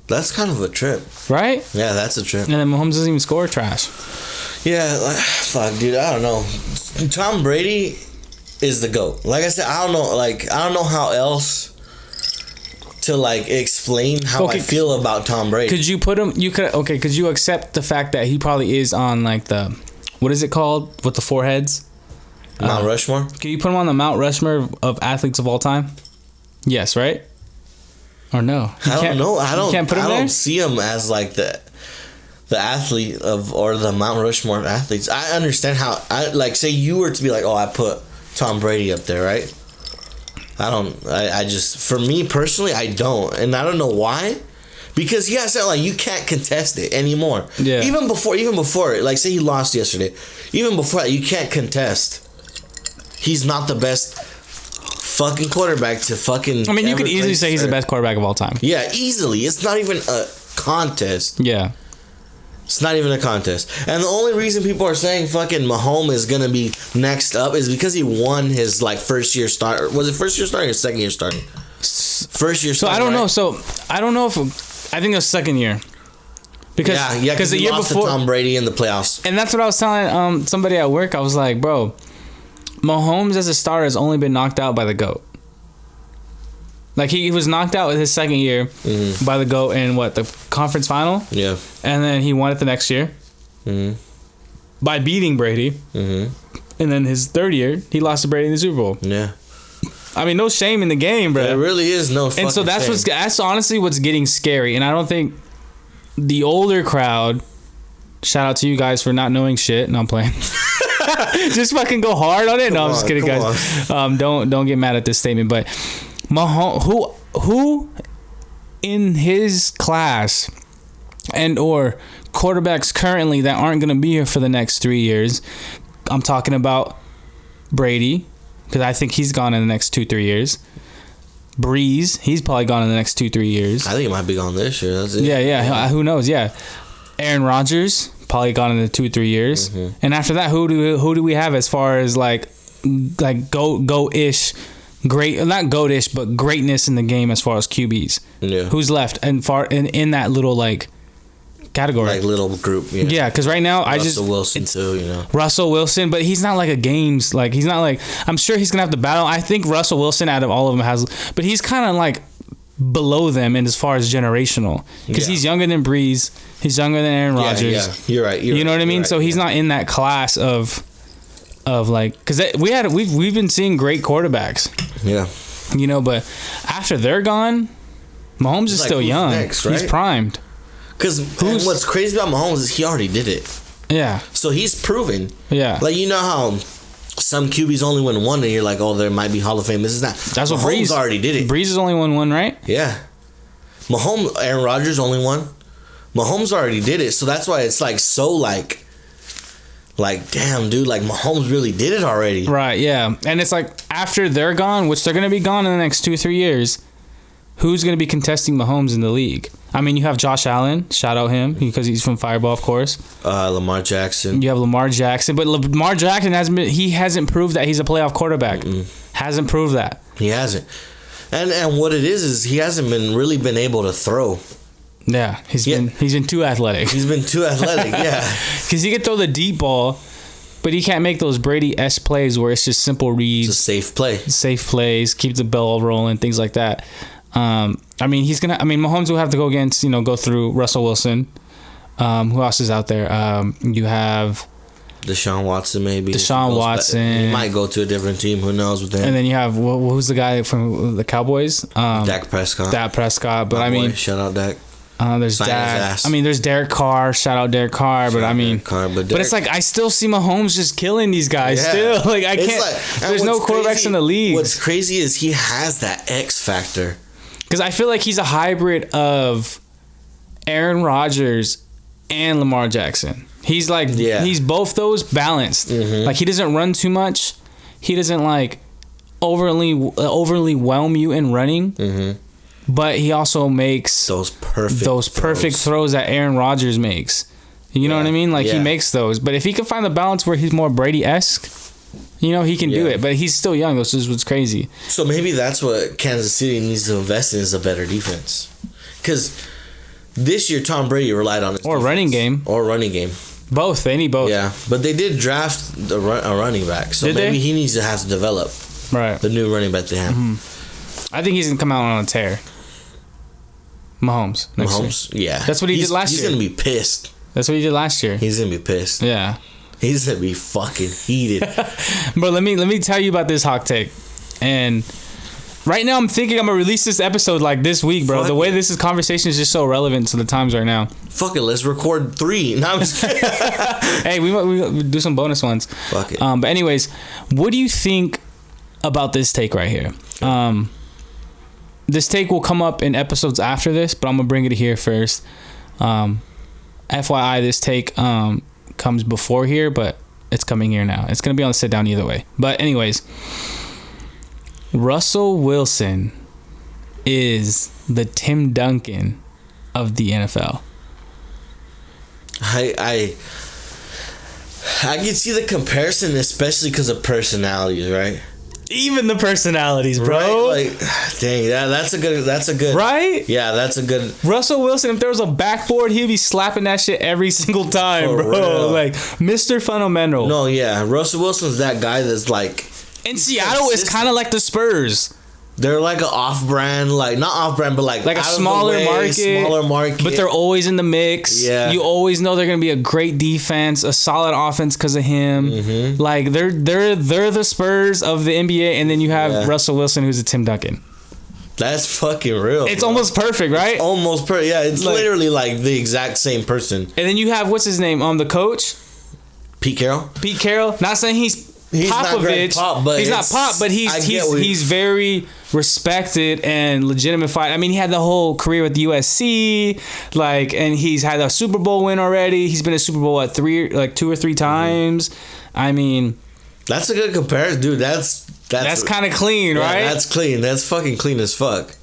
That's kind of a trip. Right? Yeah, that's a trip. And then Mahomes doesn't even score trash. Yeah, fuck, dude, I don't know. Tom Brady is the GOAT. Like I said, I don't know how else to explain how I feel about Tom Brady. Could you put him? Could you accept the fact that he probably is on the, what is it called with the 4 heads? Mount Rushmore. Can you put him on the Mount Rushmore of athletes of all time? Yes, right? Or no? I don't know. I don't can't put him there? don't see him as the the athlete or the Mount Rushmore of athletes, I understand how say you were to be like, oh, I put Tom Brady up there, right? I just, for me personally, I don't, and I don't know why, because he has like, you can't contest it anymore. Yeah. Even before, like say he lost yesterday, even before that, you can't contest. He's not the best fucking quarterback to fucking. I mean, you could easily say he's the best quarterback of all time. Yeah, easily. It's not even a contest. Yeah. It's not even a contest. And the only reason people are saying fucking Mahomes is going to be next up is because he won his, like, first year start. Was it first year starting or second year starting? First year starting. So I don't know. So I don't know if... I think it was second year. Because because the he year lost before... to Tom Brady in the playoffs. And that's what I was telling somebody at work. I was like, bro, Mahomes as a starter has only been knocked out by the GOAT. Like, he was knocked out with his second year by the GOAT in, the conference final? Yeah. And then he won it the next year by beating Brady. And then his third year, he lost to Brady in the Super Bowl. Yeah. I mean, no shame in the game, bro. There really is no fucking And so that's honestly what's getting scary. And I don't think the older crowd, shout out to you guys for not knowing shit. No, I'm playing. Just fucking go hard on it. No, I'm just kidding, guys. Don't get mad at this statement, but Mahomes, who in his class and or quarterbacks currently that aren't going to be here for the next 3 years, I'm talking about Brady, because I think he's gone in the next 2-3 years. Breeze, he's probably gone in the next 2-3 years. I think he might be gone this year. That's it. Yeah. Who knows? Yeah. Aaron Rodgers, probably gone in the 2-3 years. And after that, who do we have as far as like go-ish, great, not goat-ish, but greatness in the game as far as QBs? Yeah. Who's left and far in that little like category, like little group? Yeah, because right now Russell Wilson too. Russell Wilson, but he's not like a games, like he's not like, I'm sure he's gonna have to battle. I think Russell Wilson out of all of them has, but he's kind of like below them in as far as generational, because he's younger than Breeze, he's younger than Aaron Rodgers. Yeah, you're right. You know what I mean? So he's not in that class of like, because we've been seeing great quarterbacks. Yeah. But after they're gone, Mahomes is still young. Next, right? He's primed. Because what's crazy about Mahomes is he already did it. Yeah. So he's proven. Yeah. Like, you know how some QBs only win one and you're like, oh, there might be Hall of Fame. This is that. That's what Mahomes already did it. Breeze has only won one, right? Yeah. Aaron Rodgers only won. Mahomes already did it. So that's why it's like so like damn, dude, like Mahomes really did it already. Right, yeah. And it's like after they're gone, which they're going to be gone in the next 2-3 years, who's going to be contesting Mahomes in the league? I mean, you have Josh Allen. Shout out him because he's from Fireball, of course. Lamar Jackson. You have Lamar Jackson, but Lamar Jackson hasn't proved that he's a playoff quarterback. Hasn't proved that. He hasn't. And what it is he hasn't really been able to throw. Yeah, he's been too athletic. He's been too athletic, yeah. Because he can throw the deep ball, but he can't make those Brady-esque plays where it's just simple reads. It's a safe play. Safe plays, keep the ball rolling, things like that. Mahomes will have to go against, go through Russell Wilson. Who else is out there? You have Deshaun Watson, maybe. Deshaun Watson. He might go to a different team. Who knows with him? And then you have, who's the guy from the Cowboys? Dak Prescott. But shout out Dak. There's Dak. There's Derek Carr. Shout out Derek Carr. But it's like I still see Mahomes just killing these guys. Still, like I can't. There's no quarterbacks in the league. What's crazy is he has that X factor. Because I feel like he's a hybrid of Aaron Rodgers and Lamar Jackson. He's like, he's both those balanced. Like he doesn't run too much. He doesn't like overly whelm you in running. But he also makes those perfect throws that Aaron Rodgers makes. You know what I mean? Like he makes those. But if he can find the balance where he's more Brady-esque, he can do it. But he's still young. This is what's crazy. So maybe that's what Kansas City needs to invest in, is a better defense. Because this year Tom Brady relied on his defense. running game. Or running game. Both. They need both. Yeah. But they did draft a running back. So maybe he needs to have to develop the new running back they have. I think he's going to come out on a tear. Mahomes. Yeah. That's what he did last year. He's going to be pissed. That's what he did last year. He's going to be pissed. Yeah. He's going to be fucking heated. But let me tell you about this hot take. And right now I'm thinking I'm gonna release this episode like this week, bro. The way this conversation is just so relevant to the times right now. Fuck it, let's record 3. No, I'm just kidding. Hey, we do some bonus ones. Fuck it. But anyways, what do you think about this take right here? This take will come up in episodes after this, but I'm gonna bring it here first. FYI, this take comes before here, but it's coming here now. It's gonna be on the sit down either way. But anyways, Russell Wilson is the Tim Duncan of the NFL. I can see the comparison, especially because of personalities, right? Even the personalities, bro. Right? Like, dang, that's a good. Right? Yeah, that's a good. Russell Wilson, if there was a backboard, he'd be slapping that shit every single time, For bro. real. Like, Mr. Fundamental. No, yeah, Russell Wilson's that guy that's like. And Seattle is kind of like the Spurs. They're like an off-brand, like not off-brand, but like a smaller market. But they're always in the mix. Yeah. You always know they're gonna be a great defense, a solid offense because of him. Mm-hmm. Like they're the Spurs of the NBA, and then you have Russell Wilson, who's a Tim Duncan. That's fucking real. It's almost perfect, right? It's almost perfect. Yeah, it's like, literally like the exact same person. And then you have what's his name? The coach, Pete Carroll. Pete Carroll. Not saying he's Popovich. Not Greg Pop, but he's not Pop, but he's very respected and legitimate fight. I mean, he had the whole career with USC, like, and he's had a Super Bowl win already. He's been a Super Bowl at 2 or 3 times. I mean, that's a good comparison, dude. That's kind of clean, right? That's clean. That's fucking clean as fuck.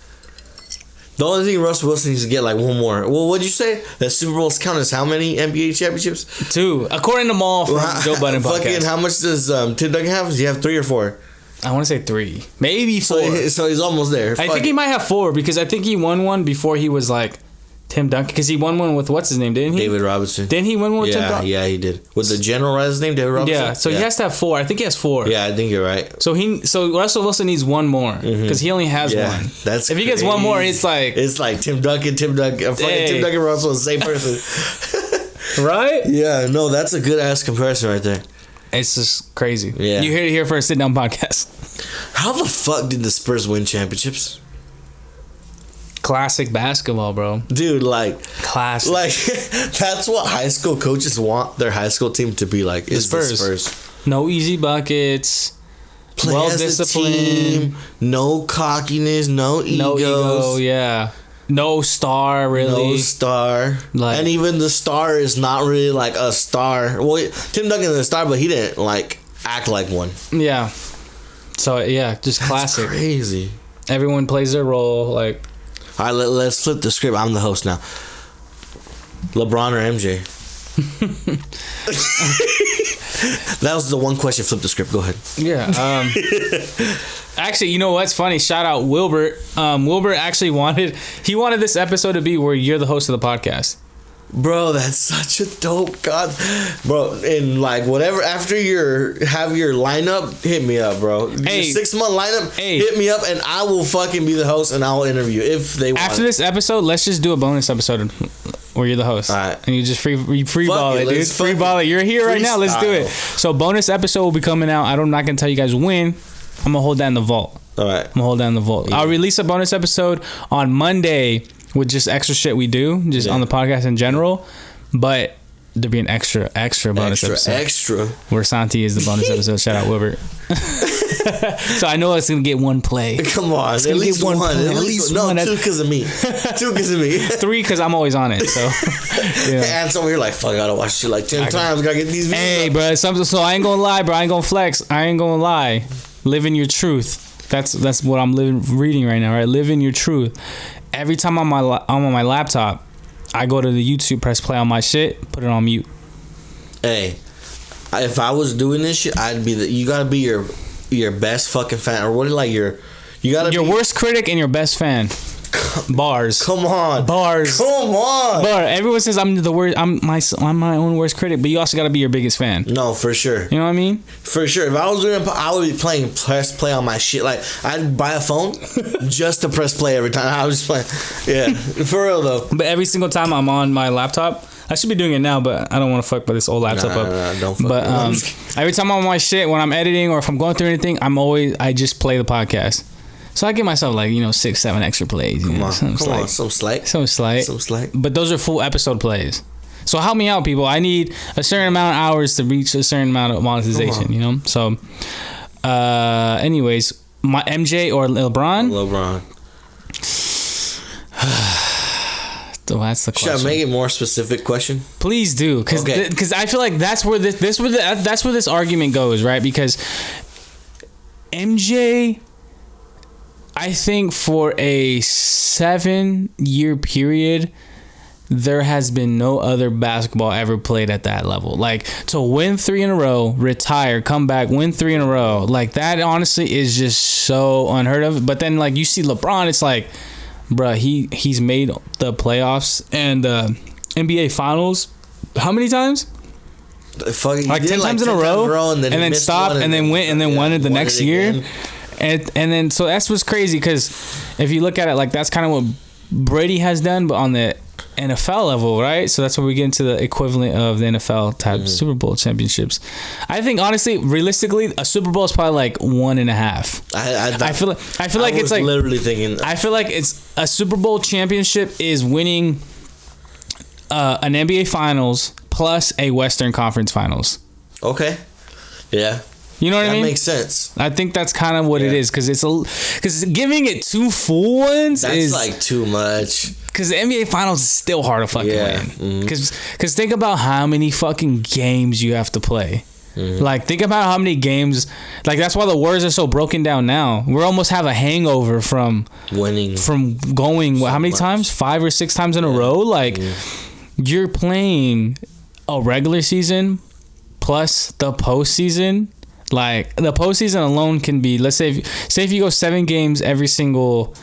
The only thing Russell Wilson needs to get like one more. Well, what'd you say? That Super Bowls count as how many NBA championships? 2, according to Maul from Joe Budden podcast. Fucking, how much does Tim Duncan have? Does he have 3 or 4? I want to say 3, maybe 4. So he's almost there. I think he might have 4 because I think he won one before he was like Tim Duncan, because he won one with what's his name, didn't he? David Robinson. Didn't he win one with Tim Duncan? Yeah, he did. With the general, right? His name, David Robinson. Yeah, so he has to have 4. I think he has 4. Yeah, I think you're right. So Russell Wilson needs one more because he only has one. That's if he gets one more, it's like Tim Duncan, Tim Duncan, Russell, the same person. Right? Yeah, no, that's a good ass comparison right there. It's just crazy. Yeah, you hear it here for a sit down podcast. How the fuck did the Spurs win championships? Classic basketball, bro. Dude, like classic. Like that's what high school coaches want their high school team to be like. The Spurs. No easy buckets. Well disciplined. No cockiness. No egos. No ego. Yeah. No star, really. No star. Like, and even the star is not really like a star. Well, Tim Duncan is a star, but he didn't like act like one. Yeah. So yeah, just classic. That's crazy. Everyone plays their role. Like. All right, let's flip the script. I'm the host now. LeBron or MJ? That was the one question. Flip the script. Go ahead. Yeah. Actually, you know what's funny? Shout out Wilbert. Wilbert actually wanted this episode to be where you're the host of the podcast. Bro, that's such a dope bro. And like whatever after have your lineup, hit me up, bro. Hey, your 6-month lineup, hit me up, and I will fucking be the host, and I will interview if they want. After this episode, let's just do a bonus episode where you're the host. All right. And you just free ball it, dude. Free ball it. You're here right now. Let's do it. So bonus episode will be coming out. I'm not gonna tell you guys when. I'm gonna hold that in the vault. All right. I'm gonna hold that in the vault. Yeah. I'll release a bonus episode on Monday with just extra shit we do just on the podcast in general, but there'll be an extra bonus episode where Santi is the bonus episode. Shout out Wilbert. So I know it's gonna get one play. Come on, at least one. At least one. No, 2 because of me. 2 because of me. 3 because I'm always on it. So yeah. And so you're like, fuck, I gotta watch shit like 10 times. Gotta get these. Hey, bro. So I ain't gonna lie, bro. I ain't gonna flex. I ain't gonna lie. Living your truth. That's what I'm reading right now. Right, living your truth. Every time I'm on my laptop, I go to the YouTube, press play on my shit, put it on mute. Hey, if I was doing this shit, I'd be you gotta be your best fucking fan, or what? Like you gotta your worst critic and your best fan. Bars. Come on. Bars. Come on. Everyone says I'm the worst. I'm my own worst critic, but you also gotta be your biggest fan. No, for sure. You know what I mean? For sure. If I was doing, I would be playing press play on my shit. Like I'd buy a phone just to press play every time. I was just playing. Yeah, for real though. But every single time I'm on my laptop, I should be doing it now, but I don't want to fuck with this old laptop up. Nah, don't fuck. But every time I'm on my shit, when I'm editing or if I'm going through anything, I just play the podcast. So I give myself like 6-7 extra plays. Come on, some slight. But those are full episode plays. So help me out, people. I need a certain amount of hours to reach a certain amount of monetization. So, anyways, my MJ or LeBron. So that's the question. Should I make it more specific question? Please do, because I feel like that's where this argument goes, right? Because MJ, I think for a 7-year period, there has been no other basketball ever played at that level. Like, to win 3 in a row, retire, come back, win 3 in a row, like that honestly is just so unheard of. But then like you see LeBron, it's like, bruh, he's made the playoffs and NBA Finals how many times? Like 10 times in a row, and then stopped, and then went, and then won it the next year. And then so that's what's crazy, because if you look at it, like that's kind of what Brady has done, but on the NFL level, right? So that's where we get into the equivalent of the NFL type Super Bowl championships. I think honestly, realistically, a Super Bowl is probably like 1.5. I feel like it's like literally thinking. I feel like it's a Super Bowl championship is winning an NBA Finals plus a Western Conference Finals. Okay. Yeah. You know what I mean? That makes sense. I think that's kind of what it is, because giving it 2 full ones is like too much. Because the NBA Finals is still hard to fucking win. Because think about how many fucking games you have to play. Like, think about how many games. Like, that's why the Warriors are so broken down now. We almost have a hangover from winning, from going how many times? 5 or 6 times in a row. Like, you're playing a regular season plus the postseason. Like, the postseason alone can be, let's say if you go 7 games every single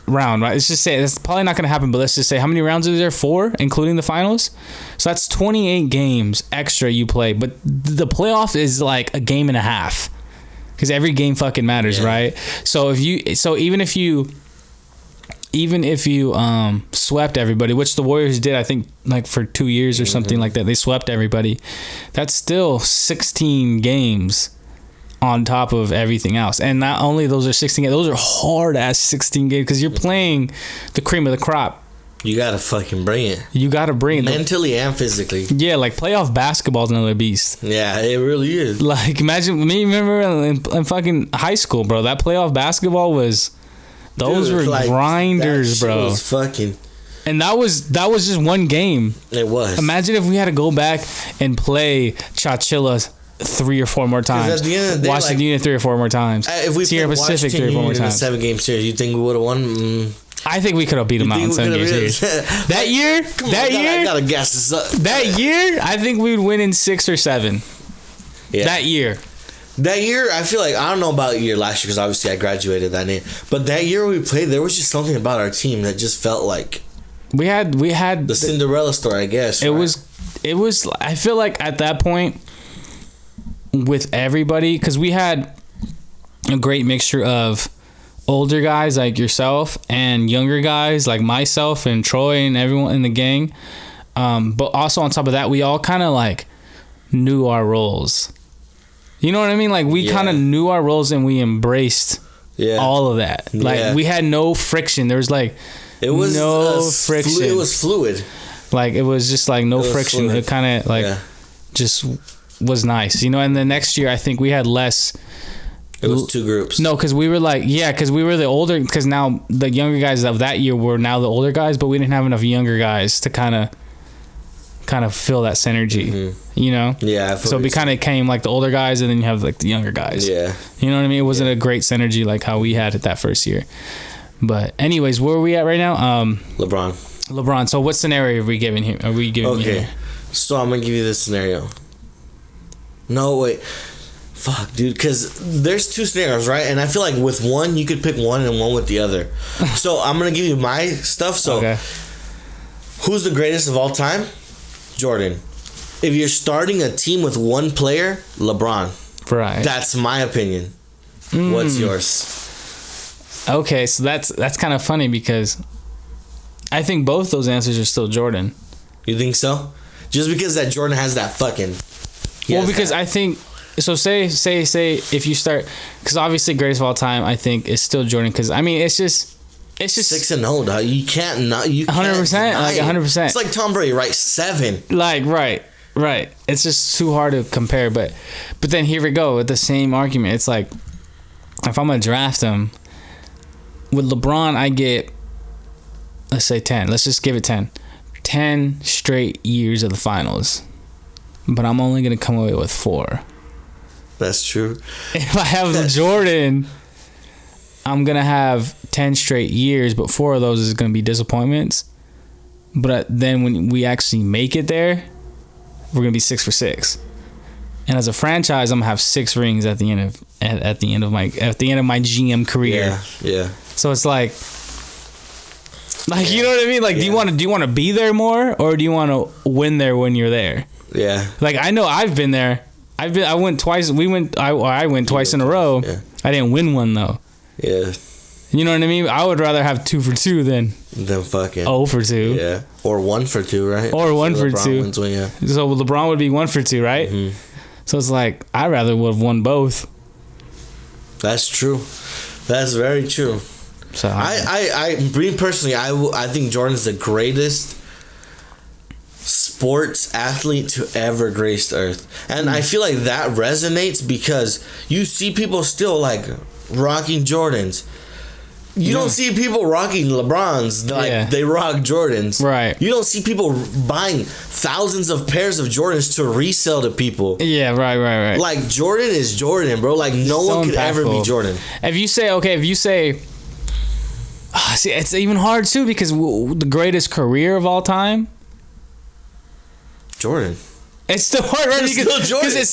round, right? Let's just say that's probably not going to happen, but let's just say how many rounds is there? 4, including the finals. So that's 28 games extra you play, but the playoff is like a game and a half, because every game fucking matters, right? So even if you swept everybody, which the Warriors did, I think, like for 2 years or something like that, they swept everybody. That's still 16 games on top of everything else. And not only those are 16 games, those are hard ass 16 games, because you're playing the cream of the crop. You gotta fucking bring it. You gotta bring it mentally and physically. Yeah, like playoff basketball is another beast. Yeah, it really is. Like, imagine me. Remember in fucking high school, bro? That playoff basketball was. Those were like, grinders, bro. Was fucking. And that was just one game. It was. Imagine if we had to go back and play Chachilla 3 or 4 more times. At the end of the day, Washington Union 3 or 4 more times. If we played Pacific 3 or 4 more times. In a 7-game series, you think we would have won? I think we could have beat them out in 7-game series. That year, I gotta guess this up. That year, I think we would win in 6 or 7. Yeah. That year, I feel like, I don't know about year last year, because obviously I graduated that year. But that year we played, there was just something about our team that just felt like we had the Cinderella story, I guess. It was. I feel like at that point with everybody, because we had a great mixture of older guys like yourself and younger guys like myself and Troy and everyone in the gang. But also on top of that, we all kind of like knew our roles. You know what I mean? Like, we kind of knew our roles and we embraced all of that. Like, we had no friction. There was like no friction. It was fluid. Like, it was just like no friction. Fluid. It kind of like just was nice, And the next year, I think we had less. It was 2 groups. No, because we were like, because we were the older. Because now the younger guys of that year were now the older guys, but we didn't have enough younger guys to kind of feel that synergy, Yeah. So we kind of came like the older guys, and then you have like the younger guys. Yeah. You know what I mean? It wasn't a great synergy like how we had it that first year. But anyways, where are we at right now? LeBron. So what scenario are we giving here? Okay. So I'm gonna give you this scenario. No, wait. Fuck, dude. Because there's 2 scenarios, right? And I feel like with one, you could pick one and one with the other. So I'm gonna give you my stuff. So, who's the greatest of all time? Jordan. If you're starting a team with one player, LeBron. Right. That's my opinion. What's yours? Okay, so that's kind of funny, because I think both those answers are still Jordan. You think so? Just because that Jordan has that fucking... Well, because I think So say if you start, because obviously greatest of all time, I think is still Jordan. Because I mean, it's just 6-0, dog. You can't not. You 100%, like 100%. It's like Tom Brady, right? 7. Like right. It's just too hard to compare. But then here we go with the same argument. It's like if I'm gonna draft him with LeBron, I get, let's say 10. Let's just give it 10. 10 straight years of the finals, but I'm only gonna come away with 4. That's true. If I have the Jordan, I'm gonna have 10 straight years, but 4 of those is gonna be disappointments. But then when we actually make it there, we're gonna be 6 for 6. And as a franchise, I'm gonna have 6 rings at the end of my GM career. Yeah. So it's like you know what I mean? Like, do you want to be there more, or do you want to win there when you're there? Yeah. Like, I know I've been there. I went twice. I went twice in a row. Yeah. I didn't win one though. Yeah. You know what I mean? I would rather have 2 for 2 than fucking 0 for 2. Yeah. Or 1 for 2, right? Or 1 for LeBron 2. Wins one, yeah. So LeBron would be 1 for 2, right? Mm-hmm. So it's like I'd rather would have won both. That's true. That's very true. So me personally, I think Jordan's the greatest sports athlete to ever grace the earth, and I feel like that resonates because you see people still like rocking Jordans. You don't see people rocking LeBrons like they rock Jordans. Right. You don't see people buying thousands of pairs of Jordans to resell to people. Yeah, right. Like Jordan is Jordan, bro. Like no one could ever be Jordan. If you say see, it's even hard too because the greatest career of all time, Jordan. It's still hard, right? Because it's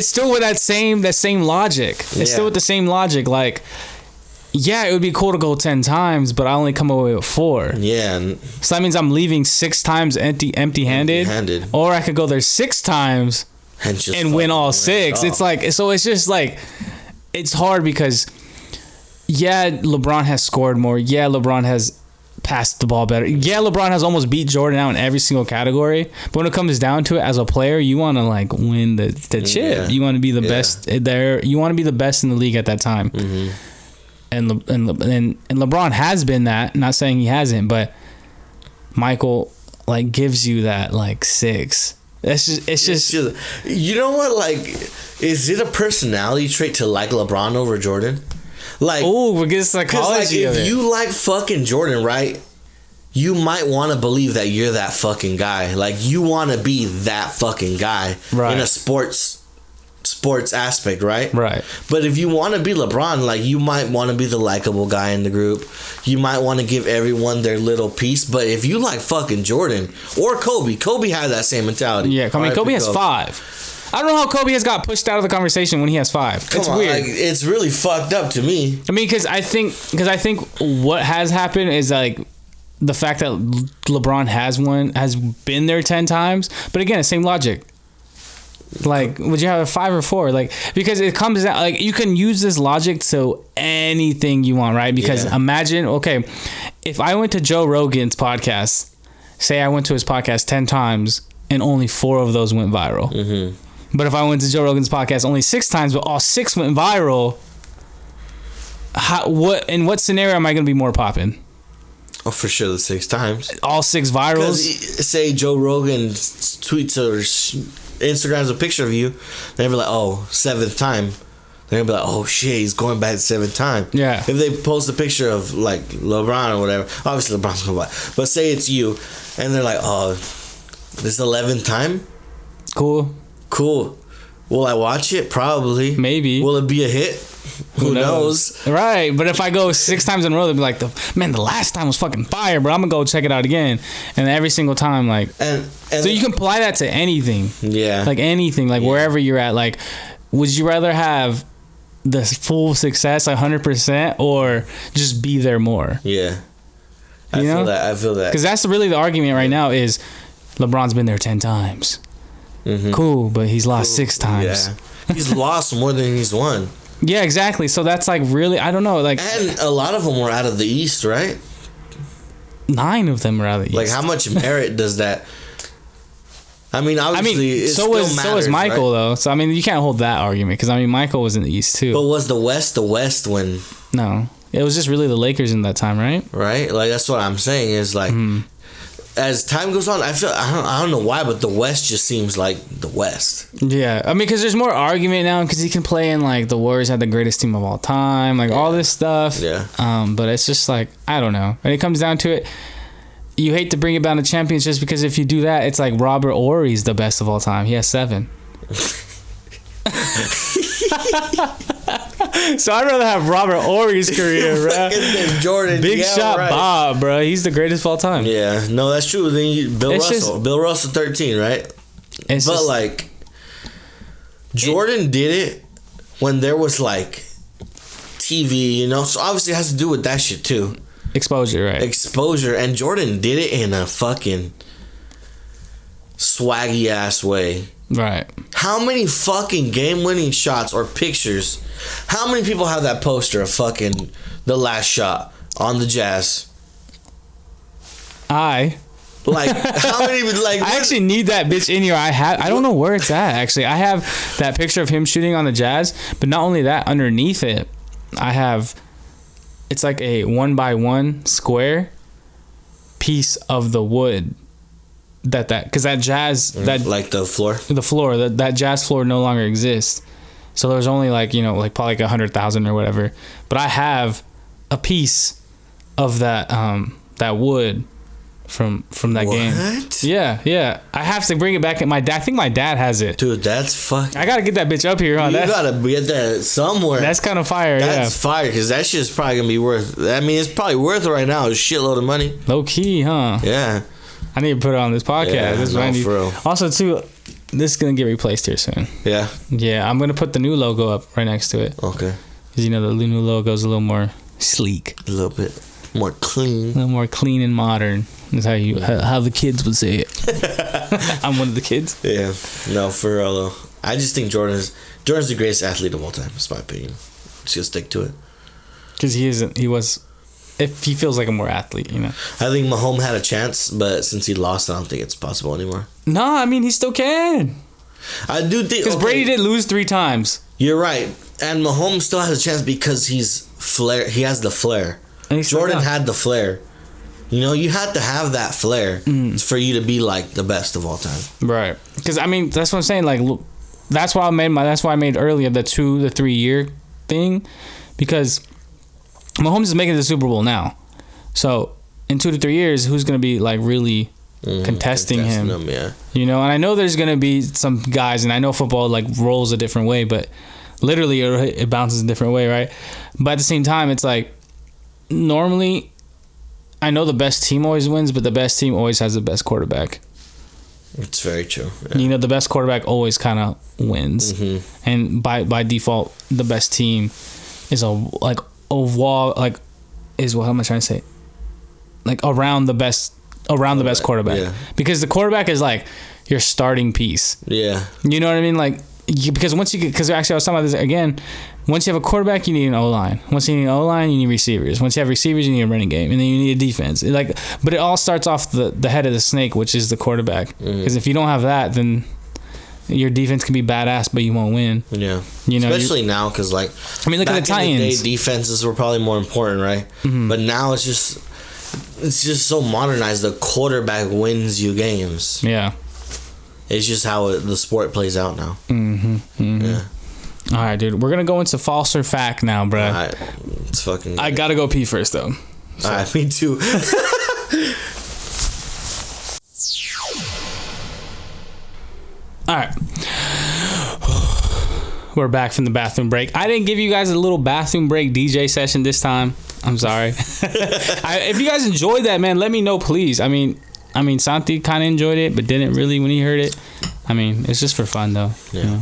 still with that same logic. It's still with the same logic. Like, yeah, it would be cool to go 10 times, but I only come away with 4. Yeah. So that means I'm leaving 6 times empty-handed. Or I could go there 6 times and win all 6. It's like, so it's just like, it's hard because, yeah, LeBron has scored more. Yeah, LeBron has passed the ball better. Yeah, LeBron has almost beat Jordan out in every single category. But when it comes down to it, as a player, you want to like win the chip. Yeah. You want to be the best there. You want to be the best in the league at that time. Mm-hmm. And LeBron has been that. Not saying he hasn't, but Michael like gives you that like 6. It's just you know what? Like, is it a personality trait to like LeBron over Jordan? Like, we get psychology. Like, if you like fucking Jordan, right? You might want to believe that you're that fucking guy. Like, you want to be that fucking guy in a sports aspect, right? Right. But if you want to be LeBron, like, you might want to be the likable guy in the group. You might want to give everyone their little piece. But if you like fucking Jordan or Kobe had that same mentality. Yeah, I mean, Kobe has 5. I don't know how Kobe has got pushed out of the conversation when he has 5. It's weird. Like, it's really fucked up to me. I mean, because I think what has happened is like the fact that LeBron has been there 10 times. But again, same logic. Like, would you have a 5 or 4? Like, because it comes down, like, you can use this logic to anything you want, right? Because imagine, okay, if I went to Joe Rogan's podcast, say I went to his podcast 10 times and only 4 of those went viral. Mm-hmm. But if I went to Joe Rogan's podcast only 6 times, but all 6 went viral, in what scenario am I going to be more popping? Oh, for sure, the 6 times. All 6 virals? Say Joe Rogan tweets or Instagrams a picture of you, they'll be like, oh, 7th time. They're gonna be like, oh shit, he's going back the 7th time. Yeah. If they post a picture of like LeBron or whatever, obviously LeBron's gonna buy. But say it's you, and they're like, oh, this 11th time. Cool. Will I watch it? Probably. Maybe. Will it be a hit? Who knows? Right. But if I go 6 times in a row, they'll be like, the last time was fucking fire, bro. I'm gonna go check it out again. And every single time, like, and so you can apply that to anything. Yeah. Like anything, like wherever you're at. Like, would you rather have the full success 100% or just be there more? Yeah. I feel that. Because that's really the argument right now is LeBron's been there 10 times. Mm-hmm. Cool, but he's lost 6 times. Yeah. He's lost more than he's won. Yeah, exactly. So that's like really, I don't know. Like, and a lot of them were out of the East, right? 9 of them were out of the East. Like, how much merit does that I mean, obviously, it so still matters, was Michael, right? though. So, I mean, you can't hold that argument. Because, I mean, Michael was in the East, too. But was the West when... No. It was just really the Lakers in that time, right? Right? Like, that's what I'm saying is, like... As time goes on, I don't know why, but the West just seems like the West. Yeah, I mean, because there's more argument now because he can play in like the Warriors had the greatest team of all time, like all this stuff. Yeah. But it's just like I don't know. When it comes down to it, you hate to bring about a champions just because if you do that, it's like Robert Horry's the best of all time. He has 7. So I'd rather have Robert Horry's career, bro. Jordan, Big shot right. Bob, bro. He's the greatest of all time. Yeah, no, that's true. Then Bill Russell 13, right? But like Jordan did it when there was like TV, you know. So obviously it has to do with that shit too. Exposure, right? Exposure, and Jordan did it in a fucking swaggy ass way. Right. How many fucking game-winning shots or pictures? How many people have that poster of fucking the last shot on the Jazz? Like how many? Like I actually need that bitch in here. I don't know where it's at. Actually, I have that picture of him shooting on the Jazz. But not only that, underneath it, I have. It's like a 1x1 square piece of the wood. Because that Jazz that like the floor that Jazz floor no longer exists, so there's only like probably like 100,000 or whatever. But I have a piece of that wood from that game. Yeah. I have to bring it back. I think my dad has it. Dude, that's fucking. I gotta get that bitch up here. Huh? You gotta get that somewhere. That's kind of fire. That's fire because that shit's probably gonna be worth. I mean, it's probably worth it right now. A shitload of money. Low key, huh? Yeah. I need to put it on this podcast. Yeah, this is what I need. for real. Also, too, this is gonna get replaced here soon. Yeah. Yeah, I'm gonna put the new logo up right next to it. Okay. Because the new logo is a little more sleek, a little bit more clean, a little more clean and modern. Is how the kids would say it. I'm one of the kids. Yeah. No, for real though. I just think Jordan's the greatest athlete of all time. That's my opinion. Just gonna stick to it. Because he was. If he feels like a more athlete, I think Mahomes had a chance, but since he lost, I don't think it's possible anymore. No, I mean he still can. I do think because Brady did lose 3 times. You're right, and Mahomes still has a chance because he's flair. He has the flair. Jordan had the flair. You had to have that flair for you to be like the best of all time. Right. Because I mean that's what I'm saying. Like, look, that's why I made earlier the 2 to 3 year thing, because Mahomes is making the Super Bowl now. So in 2 to 3 years, who's going to be like really contesting him? Yeah. And I know there's going to be some guys, and I know football like rolls a different way, but literally it bounces a different way, right? But at the same time, it's like normally I know the best team always wins, but the best team always has the best quarterback. It's very true. Yeah. The best quarterback always kind of wins. And by default, the best team is what am I trying to say? Like around the best quarterback. Yeah. Because the quarterback is like your starting piece. Yeah. You know what I mean? Like because actually I was talking about this again. Once you have a quarterback, you need an O-line. Once you need an O-line, you need receivers. Once you have receivers, you need a running game, and then you need a defense. But it all starts off the head of the snake, which is the quarterback. Because if you don't have that, then your defense can be badass, but you won't win. Yeah. Especially now, because look at the Titans. In the day, defenses were probably more important, right? But now it's just so modernized. The quarterback wins you games. Yeah. It's just how the sport plays out now. Yeah. All right, dude. We're gonna go into false or fact now, bro. All right. It's fucking good. I gotta go pee first, though. So. All right, me too. All right. We're back from the bathroom break. I didn't give you guys a little bathroom break DJ session this time. I'm sorry. If you guys enjoyed that, man, let me know, please. I mean, Santi kind of enjoyed it, but didn't really when he heard it. I mean, it's just for fun, though. Yeah.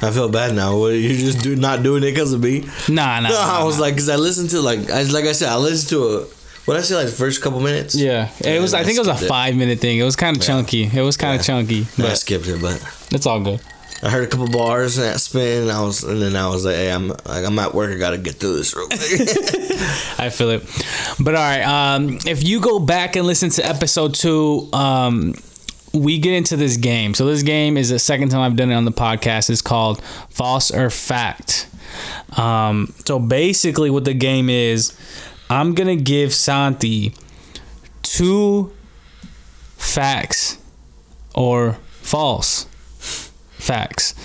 I feel bad now. What, you just not doing it because of me? Nah. I was like, because I listened to I listened to what I say, like the first couple minutes. Yeah, it was. I think it was a 5-minute thing. It was kind of chunky. It was kind of chunky. But I skipped it, but it's all good. I heard a couple bars and that spin, and then I was like, hey, I'm at work. I gotta get through this real quick. I feel it. But all right, if you go back and listen to episode 2, we get into this game. So this game is the second time I've done it on the podcast. It's called False or Fact. So basically what the game is, I'm going to give Santi 2 facts or false facts.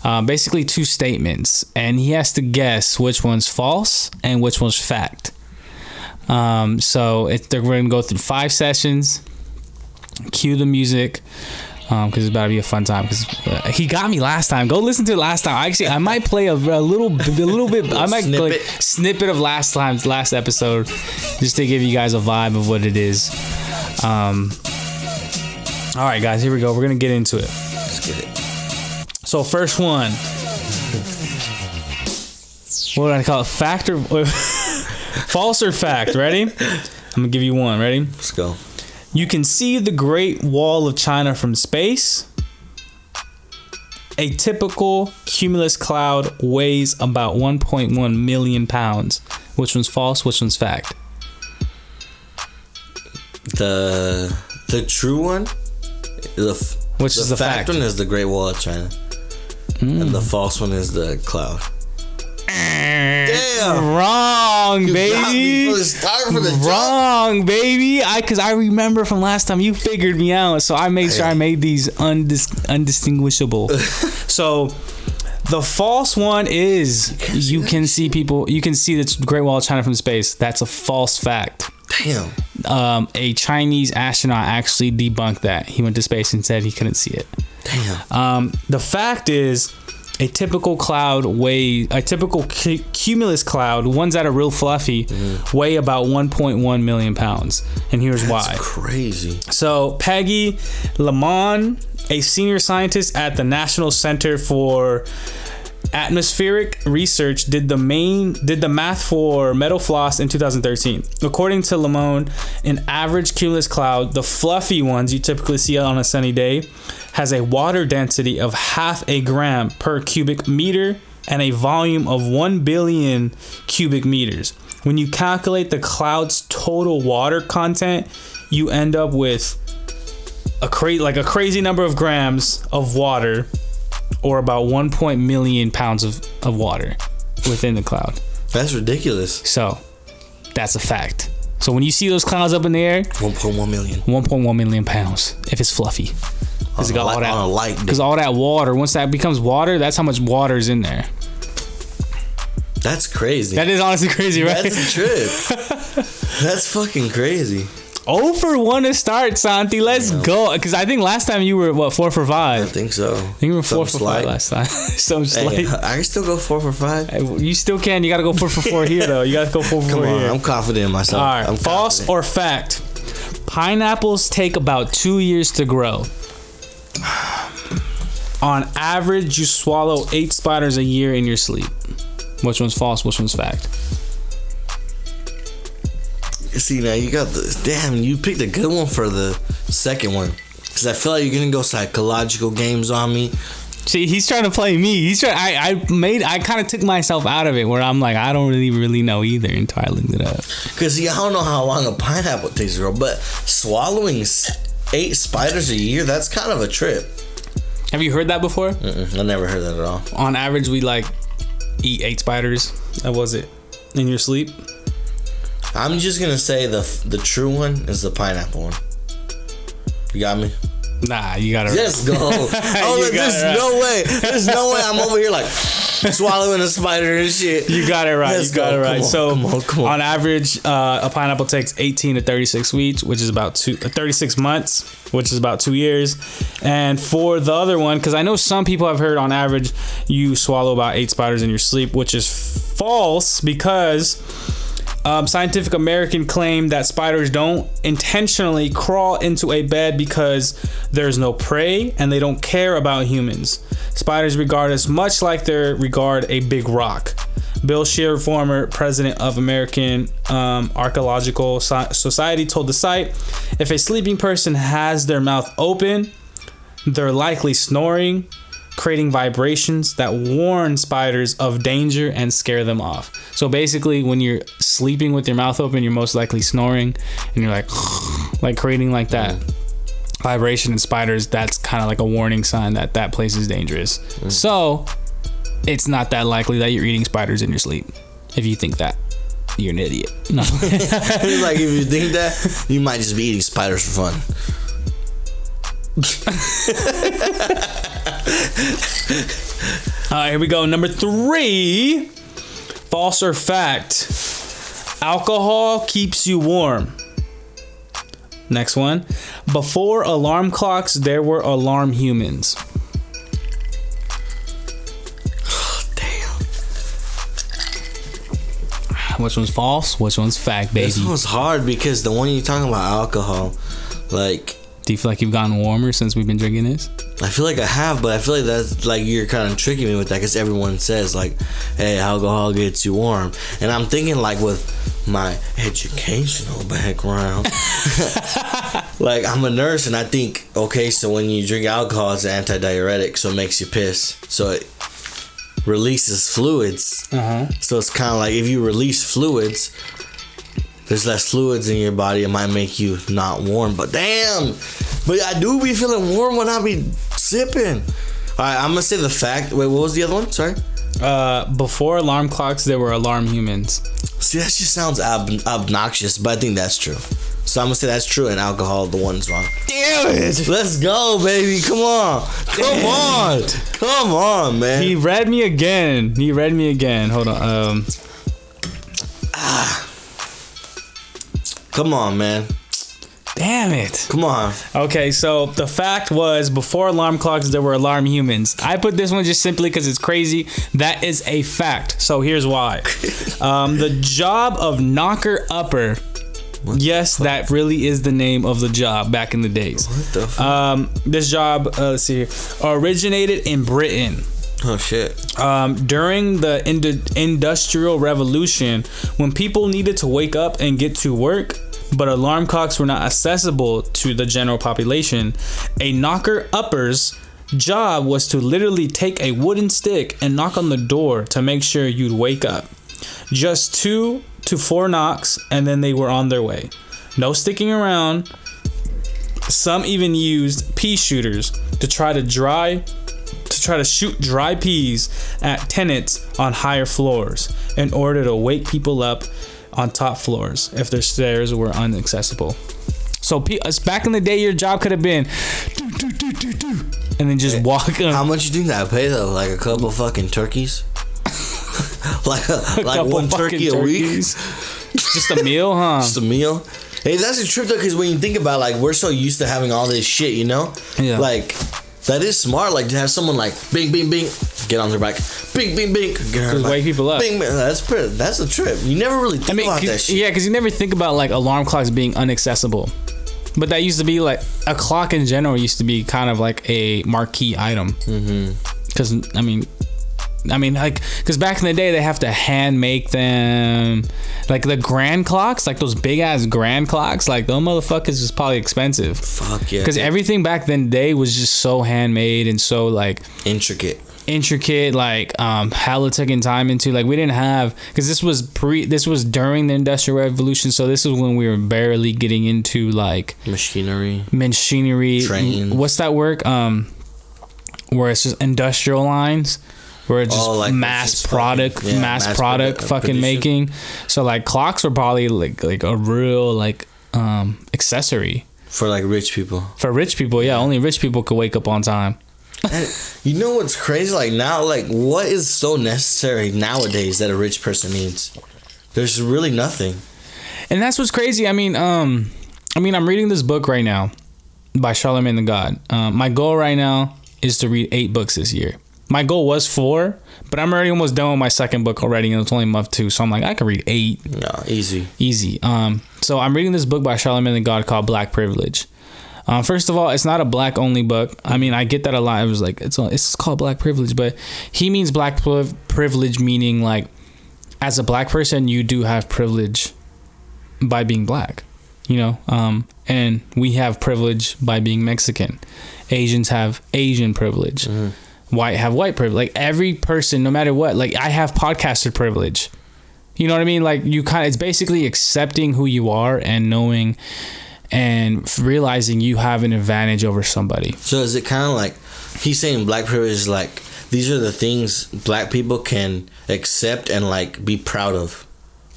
Basically 2 statements. And he has to guess which one's false and which one's fact. So they're going to go through 5 sessions. Cue the music, because it's about to be a fun time. Because he got me last time. Go listen to it last time. Actually, I might play a little bit. I might snippet of last episode, just to give you guys a vibe of what it is. All right, guys, here we go. We're gonna get into it. Let's get it. So first one. What do I call it? Fact or false or fact? Ready? I'm gonna give you one. Ready? Let's go. You can see the Great Wall of China from space. A typical cumulus cloud weighs about 1.1 million pounds. Which one's false? Which one's fact? The true one. Which is the fact one is the Great Wall of China, and the false one is the cloud. Damn. Wrong, baby. Wrong, baby. Because I remember from last time you figured me out, so I made sure I made these undistinguishable. So the false one is you can see the Great Wall of China from space. That's a false fact. Damn. A Chinese astronaut actually debunked that. He went to space and said he couldn't see it. Damn. The fact is, a typical cumulus cloud, ones that are real fluffy, weigh about 1.1 million pounds. And here's why. That's crazy. So Peggy Lemon, a senior scientist at the National Center for Atmospheric Research, did the math for metal floss in 2013. According to Lemon, an average cumulus cloud, the fluffy ones you typically see on a sunny day, has a water density of 0.5 gram per cubic meter and a volume of 1 billion cubic meters. When you calculate the cloud's total water content, you end up with a crazy number of grams of water, or about 1 million pounds of water within the cloud. That's ridiculous. So that's a fact. So when you see those clouds up in the air, 1.1 million. 1.1 million pounds if it's fluffy. Because all that water, once that becomes water, that's how much water is in there. That's crazy. That is honestly crazy, right? That's a trip. That's fucking crazy. 0 for 1 to start, Santi. Let's go. Because I think last time you were, 4 for 5? I think so. I think you were 4 for 5 last time. Some slight. I can still go 4 for 5. You still can. You got to go 4 for 4 here, though. You got to go 4 for 4 here. I'm confident in myself. All right. False or fact? Pineapples take about 2 years to grow. On average, you swallow 8 spiders a year in your sleep. Which one's false? Which one's fact? See, now you got you picked a good one for the second one. Because I feel like you're going to go psychological games on me. See, he's trying to play me. I kind of took myself out of it where I'm like, I don't really know either until I looked it up. Because, I don't know how long a pineapple takes to grow, but swallowing 8 spiders a year, that's kind of a trip. Have you heard that before? I never heard that at all. On average, we eat 8 spiders. That was it. In your sleep? I'm just going to say the true one is the pineapple one. You got me? Nah, you got it right. Just go. There's no way I'm over here swallowing a spider and shit. You got it right. Come on. On average, a pineapple takes 18 to 36 weeks, which is about 36 months, which is about 2 years. And for the other one, because I know some people have heard on average you swallow about 8 spiders in your sleep, which is false because Scientific American claimed that spiders don't intentionally crawl into a bed because there's no prey and they don't care about humans. Spiders regard us much like they regard a big rock. Bill Shear, former president of American Archaeological Society, told the site, if a sleeping person has their mouth open, they're likely snoring, creating vibrations that warn spiders of danger and scare them off. So basically, when you're sleeping with your mouth open, you're most likely snoring, and you're like creating like that. vibration in spiders, that's kind of like a warning sign that that place is dangerous. So it's not that likely that you're eating spiders in your sleep. If you think that, you're an idiot. No. Like, if you think that, you might just be eating spiders for fun. All right, here we go. Number 3, false or fact. Alcohol keeps you warm. Next one. Before alarm clocks, there were alarm humans. Which one's false? Which one's fact, baby? This one's hard because the one you're talking about, alcohol, like... Do you feel like you've gotten warmer since we've been drinking this? I feel like I have, but I feel like that's like you're kind of tricking me with that because everyone says like, hey, alcohol gets you warm. And I'm thinking like with my educational background, like I'm a nurse and I think, okay, so when you drink alcohol, it's an antidiuretic, so it makes you piss. So it releases fluids. So it's kind of like if you release fluids, there's less fluids in your body. It might make you not warm, but damn, but I do be feeling warm when I be sipping. All right, I'm gonna say the fact. Wait, what was the other one? Sorry. Before alarm clocks, there were alarm humans. See, that just sounds obnoxious, but I think that's true. So I'm gonna say that's true, and alcohol, the one's wrong. Damn it! Let's go, baby. Come on, man. He read me again. Hold on. Come on, man. Damn it. Come on. Okay, so the fact was before alarm clocks, there were alarm humans. I put this one just simply because it's crazy. That is a fact. So here's why. The job of knocker-upper. Yes, that really is the name of the job back in the days. What the fuck? This job, let's see here, originated in Britain. Oh shit. During the Industrial Revolution, when people needed to wake up and get to work, but alarm clocks were not accessible to the general population, a knocker-upper's job was to literally take a wooden stick and knock on the door to make sure you'd wake up. Just 2 to 4 knocks, and then they were on their way. No sticking around. Some even used pea shooters to try to shoot dry peas at tenants on higher floors in order to wake people up on top floors if their stairs were inaccessible. So back in the day, your job could have been and then just walk up. How much you think that pay though? Like a couple fucking turkeys? like one turkey a week? Just a meal, huh? Just a meal. Hey, that's a trip though, because when you think about like we're so used to having all this shit, you know? Yeah. Like that is smart, like to have someone like bing bing bing get on their bike, bing bing bing get on Just wake people up. Bing, bing. That's a trip. You never really think about that shit. Yeah, because you never think about like alarm clocks being inaccessible. But that used to be like a clock in general used to be kind of like a marquee item. Because because back in the day they have to hand make them, like the grand clocks, like those big ass grand clocks, like those motherfuckers is probably expensive. Fuck yeah. Because everything back then day was just so handmade and so like intricate, like hella taking time into, like we didn't have, because this was during the Industrial Revolution, so this is when we were barely getting into like machinery trains. What's that work where it's just industrial lines where it's just like mass product fucking making. So like clocks were probably like a real like accessory for like rich people. Yeah, only rich people could wake up on time. And you know what's crazy? Like now, like what is so necessary nowadays that a rich person needs? There's really nothing. And that's what's crazy. I mean, I'm reading this book right now by Charlemagne the God. My goal right now is to read 8 books this year. My goal was 4, but I'm already almost done with my second book already, and it's only month 2, so I'm like, I can read 8. No, easy. So I'm reading this book by Charlemagne the God called Black Privilege. First of all, it's not a black only book. I mean, I get that a lot. It was like it's called Black Privilege, but he means black privilege, meaning like as a black person, you do have privilege by being black, you know. And we have privilege by being Mexican. Asians have Asian privilege. White have white privilege. Like every person, no matter what, like I have podcaster privilege. You know what I mean? Like it's basically accepting who you are and knowing and realizing you have an advantage over somebody. So is it kind of like he's saying black privilege is like these are the things black people can accept and like be proud of?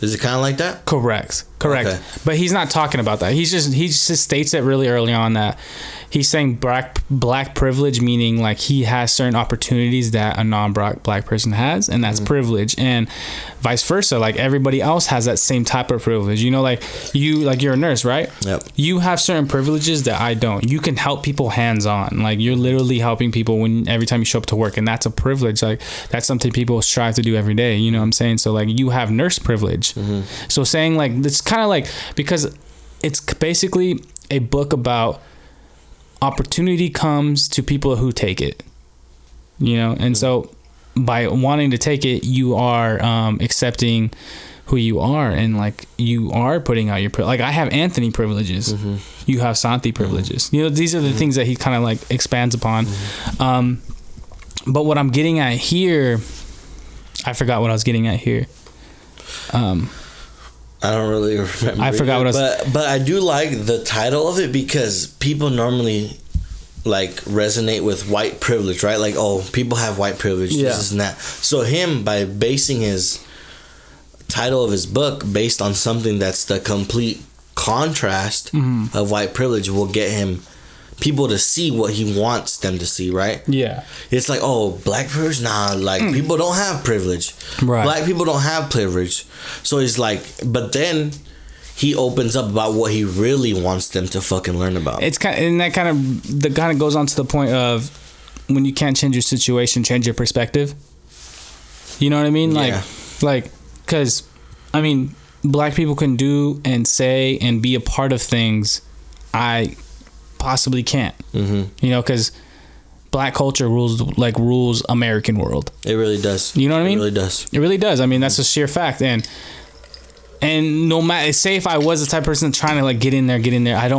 Is it kind of like that? Correct. Okay. But he's not talking about that. He just states it really early on that he's saying black privilege, meaning like he has certain opportunities that a non-black person has, and that's privilege, and vice versa. Like everybody else has that same type of privilege. You know, like you're a nurse, right? Yep. You have certain privileges that I don't. You can help people hands-on. Like you're literally helping people every time you show up to work, and that's a privilege. Like that's something people strive to do every day. You know what I'm saying? So like you have nurse privilege. So saying like it's kind of like, because it's basically a book about opportunity comes to people who take it, you know, and so by wanting to take it, you are accepting who you are, and like you are putting out your like I have Anthony privileges, you have Santi privileges, you know, these are the things that he kind of like expands upon. But what I'm getting at here, I forgot what I was getting at here. I don't really remember. I forgot what I was. But I do like the title of it because people normally like resonate with white privilege, right? Like, oh, people have white privilege, this and that. So him, by basing his title of his book based on something that's the complete contrast of white privilege, will get him people to see what he wants them to see, right? Yeah. It's like, oh, black privilege? Nah, like people don't have privilege. Right. Black people don't have privilege. So he's like, but then he opens up about what he really wants them to fucking learn about. It's kind of, and that kind of goes on to the point of when you can't change your situation, change your perspective. You know what I mean? Like, because I mean, black people can do and say and be a part of things I possibly can't. You know, because black culture rules American world. It really does. You know what I mean? It really does. It really does. I mean, that's a sheer fact. And no matter, say if I was the type of person trying to like get in there, I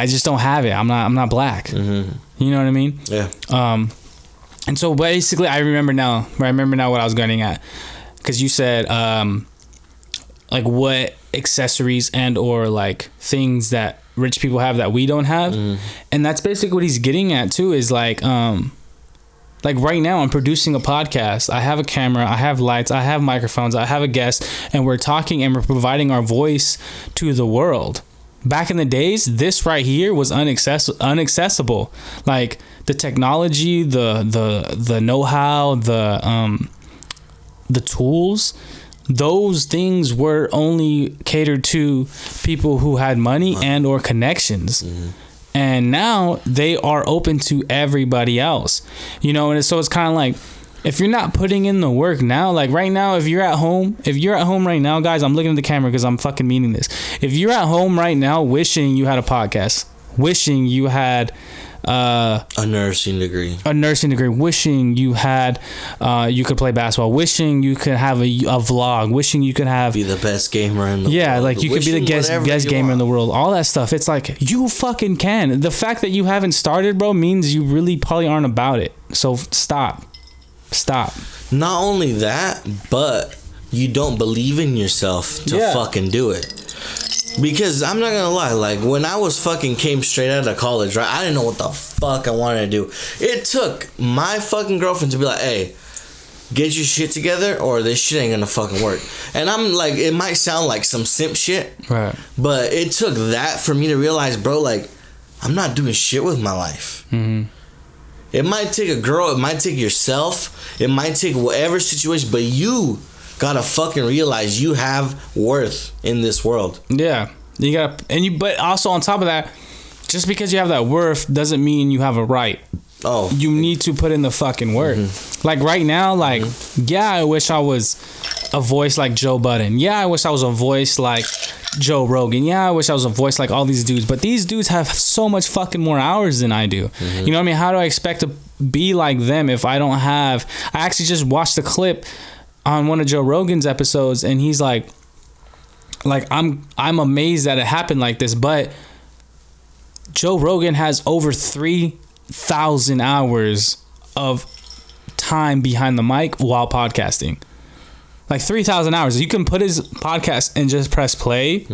just don't have it. I'm not black. You know what I mean? Yeah. And so basically I remember now what I was getting at, because you said like what accessories and or like things that rich people have that we don't have, and that's basically what he's getting at too, is like right now I'm producing a podcast. I have a camera, I have lights, I have microphones, I have a guest, and we're talking and we're providing our voice to the world. Back in the days, this right here was unaccessible. Like the technology, the know-how, the tools, those things were only catered to people who had money and or connections. And now they are open to everybody else, you know. And so it's kind of like, if you're not putting in the work now, like right now, if you're at home right now, guys, I'm looking at the camera because I'm fucking meaning this. If you're at home right now wishing you had a podcast, wishing you had a nursing degree, wishing you had you could play basketball, wishing you could have a vlog, wishing you could be the best gamer in the world, like you could be the best gamer in the world, all that stuff. It's like, you fucking can. The fact that you haven't started, bro, means you really probably aren't about it. So stop. Not only that, but you don't believe in yourself to fucking do it. Because I'm not gonna lie, like when I was fucking came straight out of college, right, I didn't know what the fuck I wanted to do. It took my fucking girlfriend to be like, hey, get your shit together or this shit ain't gonna fucking work. And I'm like, it might sound like some simp shit, right? But it took that for me to realize, bro, like I'm not doing shit with my life. It might take a girl, it might take yourself, it might take whatever situation, but you gotta fucking realize you have worth in this world. Yeah, you gotta, but also on top of that, just because you have that worth doesn't mean you have a right. Oh, you need to put in the fucking work. Like right now, like yeah, I wish I was a voice like Joe Budden. Yeah, I wish I was a voice like Joe Rogan. Yeah, I wish I was a voice like all these dudes. But these dudes have so much fucking more hours than I do. You know what I mean? How do I expect to be like them if I don't have? I actually just watched a clip on one of Joe Rogan's episodes, and he's like I'm amazed that it happened like this, but Joe Rogan has over 3,000 hours of time behind the mic while podcasting. Like 3,000 hours. You can put his podcast and just press play,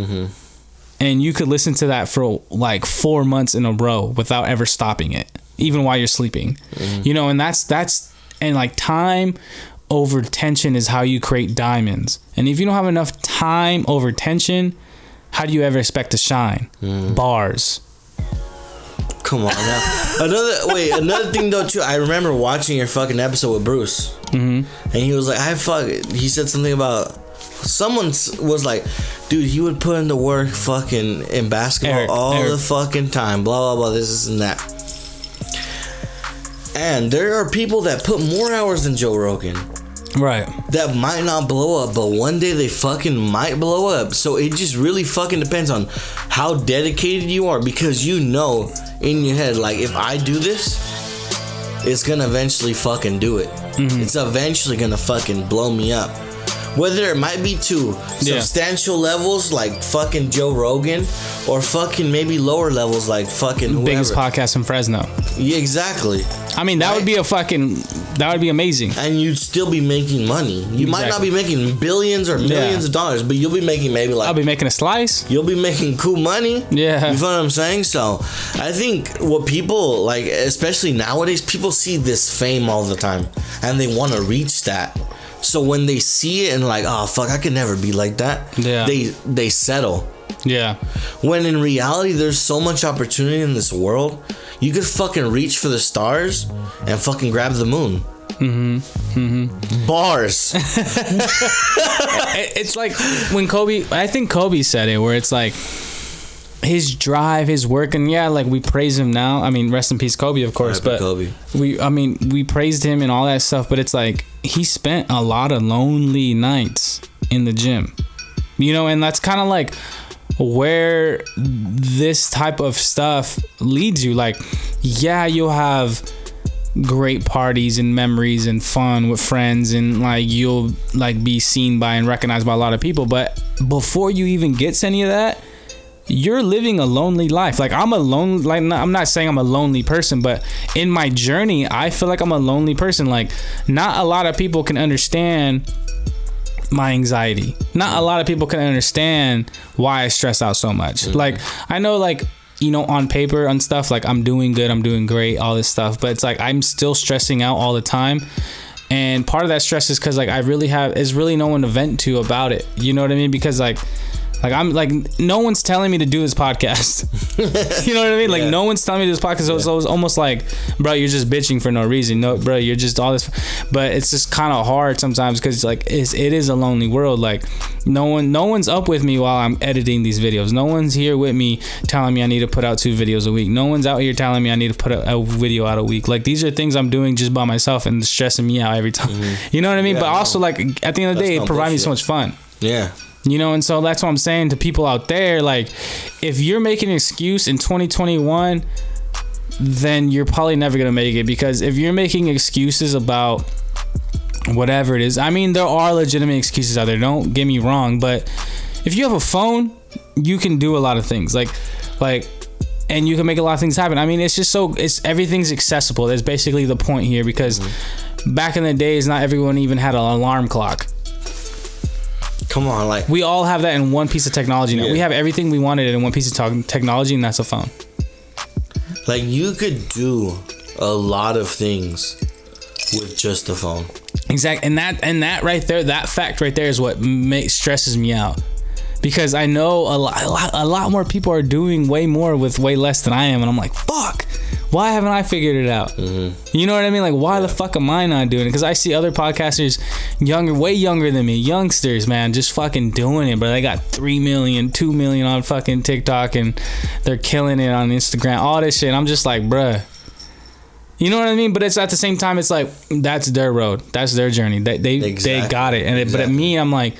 and you could listen to that for like 4 months in a row without ever stopping it, even while you're sleeping. You know, and that's and like time over tension is how you create diamonds. And if you don't have enough time over tension, how do you ever expect to shine? Bars. Come on now. Another thing though too. I remember watching your fucking episode with Bruce, and he was like, he said something about someone was like, dude, he would put in the work fucking in basketball Eric. The fucking time. Blah blah blah. This and that. And there are people that put more hours than Joe Rogan. Right. That might not blow up, but one day they fucking might blow up. So it just really fucking depends on how dedicated you are, because you know in your head, like, if I do this, it's gonna eventually fucking do it. It's eventually gonna fucking blow me up. Whether it might be to substantial levels like fucking Joe Rogan, or fucking maybe lower levels like fucking whoever. Biggest podcast in Fresno. Yeah, exactly. I mean, that would be that would be amazing. And you'd still be making money. You might not be making billions or millions of dollars, but you'll be making maybe like... I'll be making a slice. You'll be making cool money. Yeah. You feel what I'm saying? So, I think what people, like, especially nowadays, people see this fame all the time, and they want to reach that. So when they see it and like, oh fuck, I could never be like that. Yeah. They settle. Yeah. When in reality, there's so much opportunity in this world. You could fucking reach for the stars and fucking grab the moon. Bars. It's like when I think Kobe said it, where it's like his drive, his work, and like we praise him now. I mean, rest in peace, Kobe, of course. But Kobe. we praised him and all that stuff. But it's like he spent a lot of lonely nights in the gym, you know, and that's kind of like where this type of stuff leads you. Like, yeah, you'll have great parties and memories and fun with friends, and like you'll like be seen by and recognized by a lot of people. But before you even get to any of that, you're living a lonely life. Like I'm not saying I'm a lonely person, but in my journey, I feel like I'm a lonely person. Like not a lot of people can understand my anxiety. Not a lot of people can understand why I stress out so much. Like I know, like, you know, on paper and stuff, like I'm doing good, I'm doing great, all this stuff, but it's like I'm still stressing out all the time. And part of that stress is because like is really no one to vent to about it. You know what I mean? Because like I'm like, no one's telling me to do this podcast. You know what I mean? Like no one's telling me to do this podcast. So it's almost like, bro, you're just bitching for no reason. No, bro, you're just all this. But it's just kind of hard sometimes because like it is a lonely world. Like no one's up with me while I'm editing these videos. No one's here with me telling me I need to put out 2 videos a week. No one's out here telling me I need to put a video out a week. Like these are things I'm doing just by myself and stressing me out every time. You know what I mean? But also like at the end of the day, it provides me so much fun. Yeah. You know, and so that's what I'm saying to people out there. Like, if you're making an excuse in 2021, then you're probably never going to make it. Because if you're making excuses about whatever it is, I mean, there are legitimate excuses out there. Don't get me wrong. But if you have a phone, you can do a lot of things. Like, and you can make a lot of things happen. I mean, it's just everything's accessible. That's basically the point here. Because back in the days, not everyone even had an alarm clock. Come on, like we all have that in one piece of technology now. We have everything we wanted in one piece of technology, and that's a phone. Like you could do a lot of things with just a phone. Exactly, and that right there, that fact right there is what stresses me out, because I know a lot more people are doing way more with way less than I am, and I'm like, fuck. Why haven't I figured it out? You know what I mean? Like, why the fuck am I not doing it? Because I see other podcasters way younger than me, youngsters, man, just fucking doing it, bro. They got 3 million, 2 million on fucking TikTok, and they're killing it on Instagram, all this shit. I'm just like, bruh. You know what I mean? But it's at the same time, it's like, that's their road. That's their journey. They got it. And but at me, I'm like,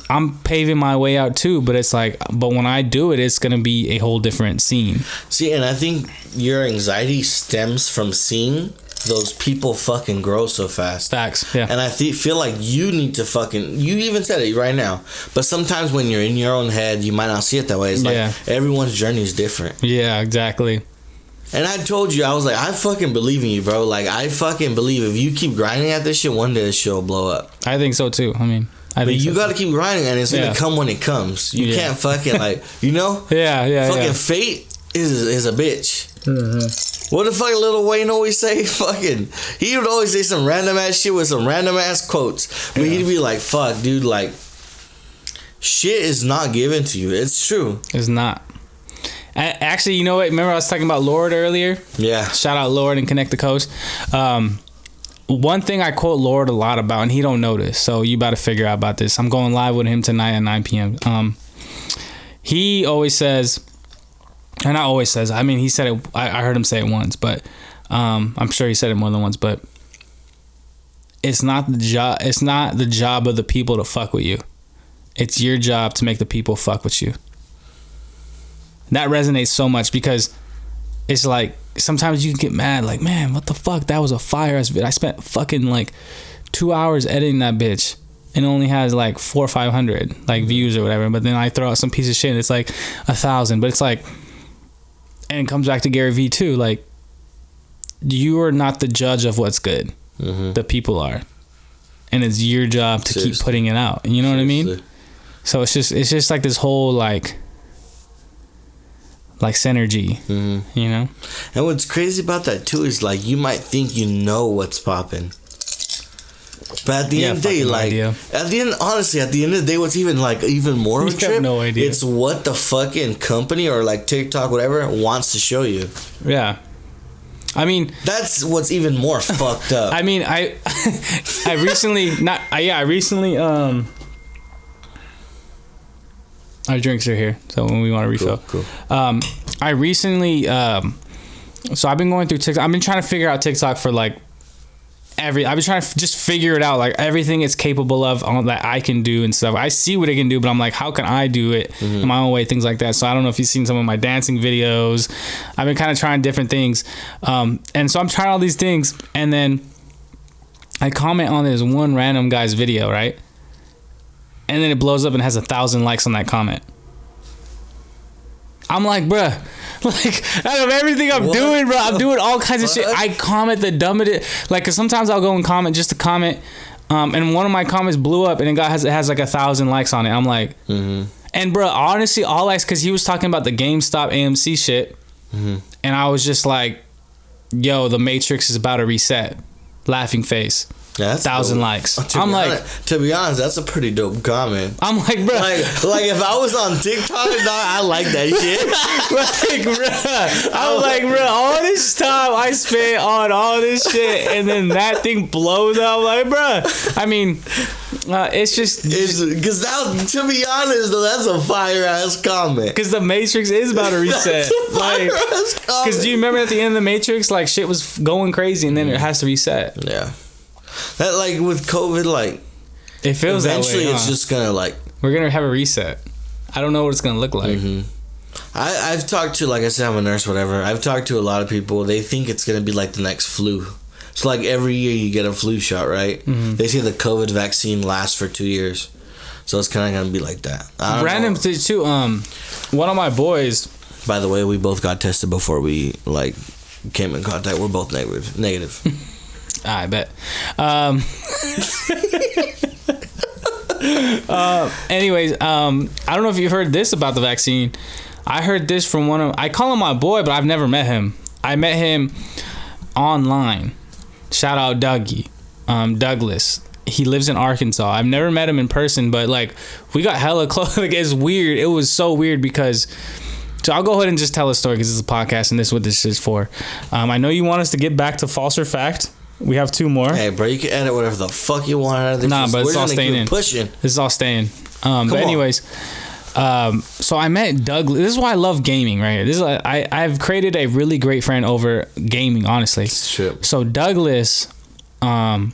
I'm paving my way out too, but it's like, but when I do it, it's gonna be a whole different scene. See, and I think your anxiety stems from seeing those people fucking grow so fast. Facts, yeah. And I feel like you need to fucking, you even said it right now, but sometimes when you're in your own head, you might not see it that way. It's like everyone's journey is different. Yeah, exactly. And I told you, I was like, I fucking believe in you, bro. Like, I fucking believe if you keep grinding at this shit, one day this shit will blow up. I think so too. I mean, But you got to keep grinding, and it's gonna come when it comes. You can't fucking fucking fate is a bitch. Mm-hmm. What the fuck Lil Wayne always say? Fucking, he would always say some random ass shit with some random ass quotes, but he'd be like, "Fuck, dude, like, shit is not given to you." It's true. It's not. Actually, you know what? Remember I was talking about Lord earlier? Yeah. Shout out Lord and Connect the Coast. One thing I quote Lord a lot about, and he don't notice, so you about to figure out about this. I'm going live with him tonight at 9 p.m. He always says, and not always says, I mean, he said it, I heard him say it once, but I'm sure he said it more than once, but it's not the job of the people to fuck with you. It's your job to make the people fuck with you. That resonates so much because it's like, sometimes you can get mad, like, man, what the fuck? That was a fire ass vid. I spent fucking like 2 hours editing that bitch and it only has like 400 or 500 like views or whatever. But then I throw out some piece of shit and it's like 1,000. But it's like, and it comes back to Gary Vee too. Like, you are not the judge of what's good. Mm-hmm. The people are, and it's your job to keep putting it out. You know what I mean? So it's just like this whole like synergy, you know. And what's crazy about that too is like you might think you know what's popping, but at the end of the day, like at the end of the day, what's even more of a trip? No idea. It's what the fucking company or like TikTok, whatever, wants to show you. Yeah. I mean, that's what's even more fucked up. I mean, I recently our drinks are here, so when we want to refill. Cool. I recently, so I've been going through TikTok. I've been trying to figure out TikTok for like I've been trying to just figure it out, like everything it's capable of that I can do and stuff. I see what it can do, but I'm like, how can I do it in my own way, things like that. So I don't know if you've seen some of my dancing videos. I've been kind of trying different things. And so I'm trying all these things, and then I comment on this one random guy's video, right? And then it blows up and has 1,000 likes on that comment. I'm like, bruh, like, out of everything I'm doing, bro, I'm doing all kinds of shit. I comment the dumbest, like, cause sometimes I'll go and comment just to comment, and one of my comments blew up and it has like 1,000 likes on it. I'm like, and bro, honestly, all likes, cause he was talking about the GameStop AMC shit, and I was just like, yo, the Matrix is about to reset, laughing face. Yeah, 1,000 likes. To be honest, that's a pretty dope comment. I'm like, bro, like if I was on TikTok, I like that shit. Like, bro, I'm like, bro, all this time I spent on all this shit, and then that thing blows up. I'm like, bro, I mean, it's because that, to be honest, though, that's a fire ass comment. Because the Matrix is about to reset. Because do you remember at the end of the Matrix, like shit was going crazy, and then it has to reset. Yeah. That, like, with COVID, like, it feels eventually that way, it's just gonna, like, we're gonna have a reset. I don't know what it's gonna look like. I've talked to, like I said, I'm a nurse, whatever. I've talked to a lot of people. They think it's gonna be like the next flu. So, like, every year you get a flu shot, right? They say the COVID vaccine lasts for 2 years, so it's kind of gonna be like that. Random thing too. One of my boys. By the way, we both got tested before we like came in contact. We're both negative. I bet. Anyways, I don't know if you've heard this about the vaccine. I heard this from I call him my boy, but I've never met him. I met him online. Shout out Dougie, Douglas. He lives in Arkansas. I've never met him in person, but like we got hella close. Like it's weird. It was so weird because. So I'll go ahead and just tell a story because it's a podcast and this is what this is for. I know you want us to get back to false or fact. We have 2 more. Hey, bro, you can edit whatever the fuck you want out of this. Nah, but it's all staying in. Pushing. This is all staying. But anyways, so I met Douglas. This is why I love gaming, right here. This is I've created a really great friend over gaming, honestly. Shit. So Douglas, I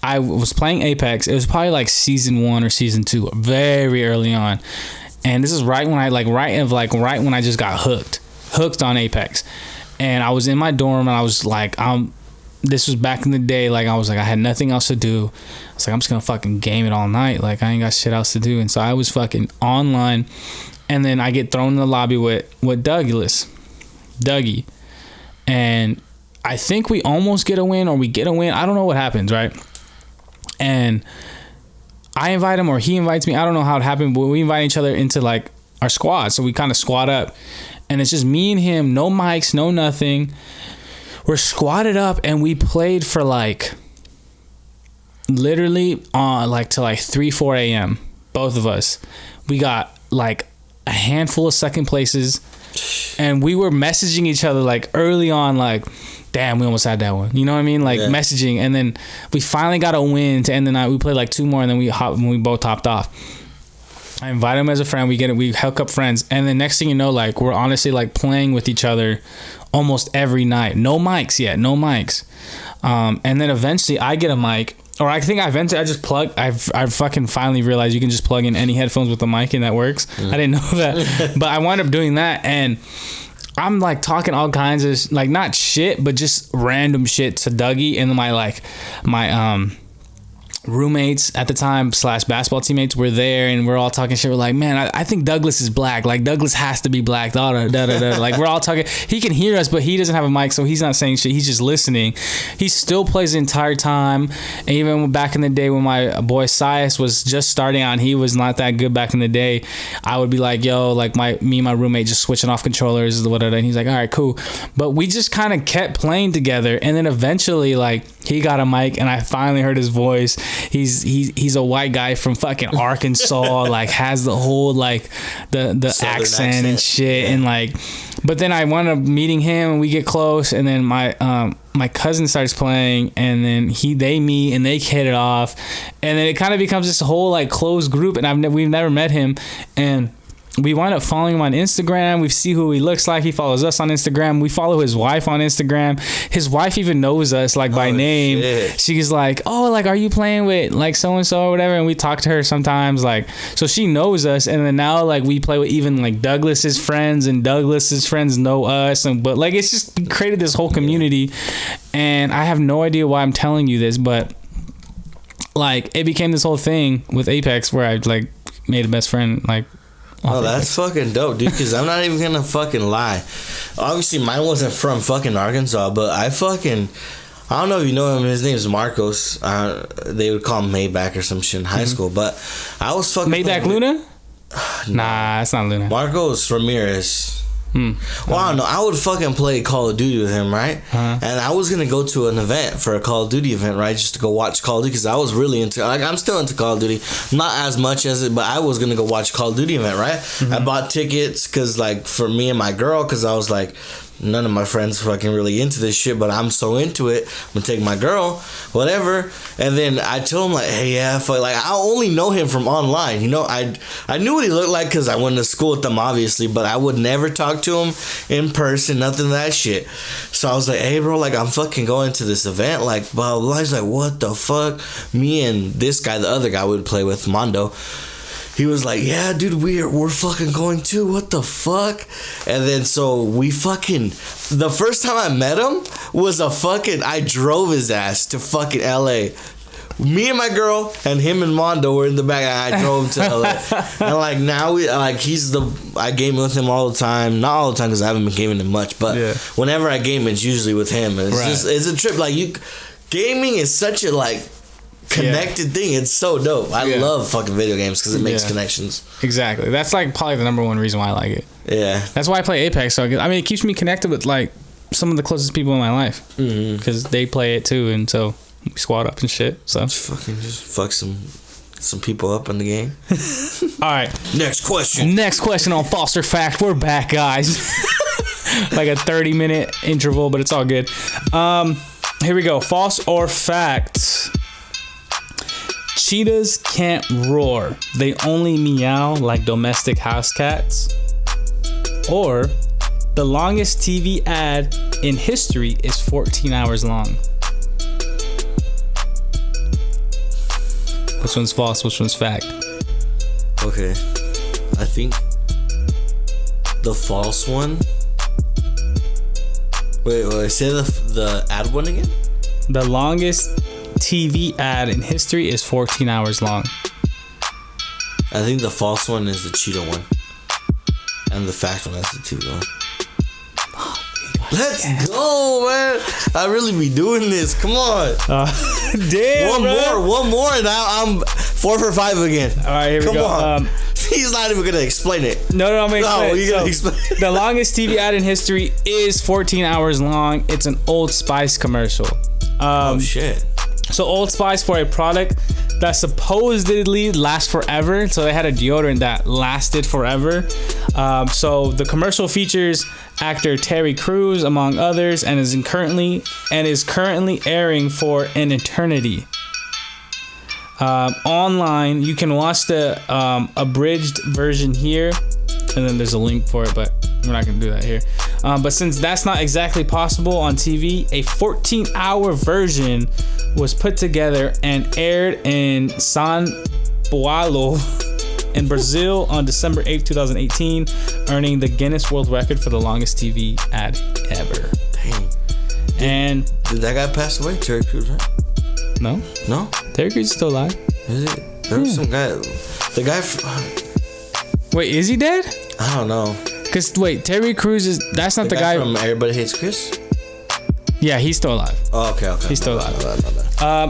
was playing Apex. It was probably like season 1 or season 2, very early on. And this is right when right when I just got hooked on Apex. And I was in my dorm and I was like, this was back in the day, like I was like, I had nothing else to do. I was like, I'm just gonna fucking game it all night. Like I ain't got shit else to do. And so I was fucking online, and then I get thrown in the lobby with Dougie. And I think we almost get a win or we get a win. I don't know what happens, right? And I invite him or he invites me. I don't know how it happened, but we invite each other into like our squad. So we kind of squad up, and it's just me and him, no mics, no nothing. We're squatted up, and we played for like literally like till like 3-4 a.m. Both of us. We got like a handful of second places, and we were messaging each other like early on, like, damn, we almost had that one. You know what I mean? Like messaging, and then we finally got a win to end the night. We played like 2 more, and then we both hopped off. I invite him as a friend. We hook up friends, and then next thing you know, like we're honestly like playing with each other almost every night. No mics yet, no mics. And then eventually I get a mic, or I think I just plug. I fucking finally realized you can just plug in any headphones with a mic and that works. I didn't know that, but I wound up doing that, and I'm like talking all kinds of like not shit, but just random shit to Dougie, and my roommates at the time / basketball teammates were there, and we're all talking shit. We're like, man, I think Douglas is black. Like Douglas has to be black. Like we're all talking. He can hear us, but he doesn't have a mic, so he's not saying shit. He's just listening. He still plays the entire time. And even back in the day when my boy Sias was just starting out, he was not that good back in the day. I would be like, yo, like me and my roommate just switching off controllers, whatever. And he's like, all right, cool. But we just kind of kept playing together, and then eventually, like, he got a mic, and I finally heard his voice. He's a white guy from fucking Arkansas, like has the whole like the accent and shit, and like, but then I wound up meeting him, and we get close, and then my cousin starts playing, and then they meet, and they hit it off, and then it kind of becomes this whole like closed group, and we've never met him, and we wind up following him on Instagram. We see who he looks like. He follows us on Instagram. We follow his wife on Instagram. His wife even knows us like by name. Shit. She's like, oh, like, are you playing with like so-and-so or whatever? And we talk to her sometimes, like, so she knows us. And then now like we play with even like Douglas's friends, and Douglas's friends know us. But like, it's just created this whole community. And I have no idea why I'm telling you this, but like it became this whole thing with Apex where I like made a best friend, like, oh, that's fucking dope, dude, because I'm not even gonna fucking lie. Obviously, mine wasn't from fucking Arkansas, but I don't know if you know him. His name's Marcos. They would call him Maybach or some shit in high school, but I was fucking... Maybach Luna? Nah, it's not Luna. Marcos Ramirez. Well, I don't know. I would fucking play Call of Duty with him, right? And I was gonna go to an event for a Call of Duty event, right? Just to go watch Call of Duty, because I was really into, like, I'm still into Call of Duty, not as much as it, but I was gonna go watch Call of Duty event, right? I bought tickets because, like, for me and my girl, because I was like, none of my friends fucking really into this shit, but I'm so into it. I'm gonna take my girl, whatever. And then I told him, like, hey, yeah, fuck, like, I only know him from online, you know. I knew what he looked like because I went to school with them, obviously, but I would never talk to him in person, nothing of that shit. So I was like, hey, bro, like, I'm fucking going to this event, like, blah, blah, blah. He's like, what the fuck? Me and this guy, the other guy would play with, Mondo, he was like, yeah, dude, we're fucking going too. What the fuck? And then so we fucking... The first time I met him was I drove his ass to fucking LA. Me and my girl and him and Mondo were in the back, and I drove him to LA. And like now I game with him all the time. Not all the time because I haven't been gaming him much, but whenever I game, it's usually with him. And it's a trip. Like, gaming is such a like connected thing. It's so dope. I love fucking video games because it makes connections. Exactly. That's like probably the number one reason why I like it. Yeah. That's why I play Apex. So I mean, it keeps me connected with like some of the closest people in my life because they play it too, and so we squad up and shit. So just fuck some people up in the game. All right. Next question on False or Fact. We're back, guys. Like a 30-minute interval, but it's all good. Here we go. False or fact? Cheetahs can't roar. They only meow like domestic house cats. Or the longest TV ad in history is 14 hours long. Which one's false? Which one's fact? Okay. I think the false one. Wait, say the ad one again? The longest TV ad in history is 14 hours long. I think the false one is the cheetah one. And the fact one is the TV one. Let's go, man. I really be doing this. Come on. Damn, one more, and I'm 4 for 5 again. All right, here we go. On. He's not even gonna explain it. No, I'm gonna explain. No, you're gonna explain. The longest TV ad in history is 14 hours long. It's an Old Spice commercial. Oh shit. So Old Spice for a product that supposedly lasts forever. So they had a deodorant that lasted forever. So the commercial features actor Terry Crews among others, and is currently airing for an eternity. Online, you can watch the abridged version here, and then there's a link for it, but we're not gonna do that here. But since that's not exactly possible on TV, a 14-hour version was put together and aired in São Paulo in Brazil on December 8th, 2018, earning the Guinness World Record for the longest TV ad ever. Dang. Did that guy pass away? Terry Crews, right? No. Terry Crews is still alive. Is it? There was some guy. The guy. Wait, is he dead? I don't know. Cause wait, Terry Crews is that's not the guy from Everybody Hates Chris. Yeah, he's still alive. Oh, okay. He's still alive.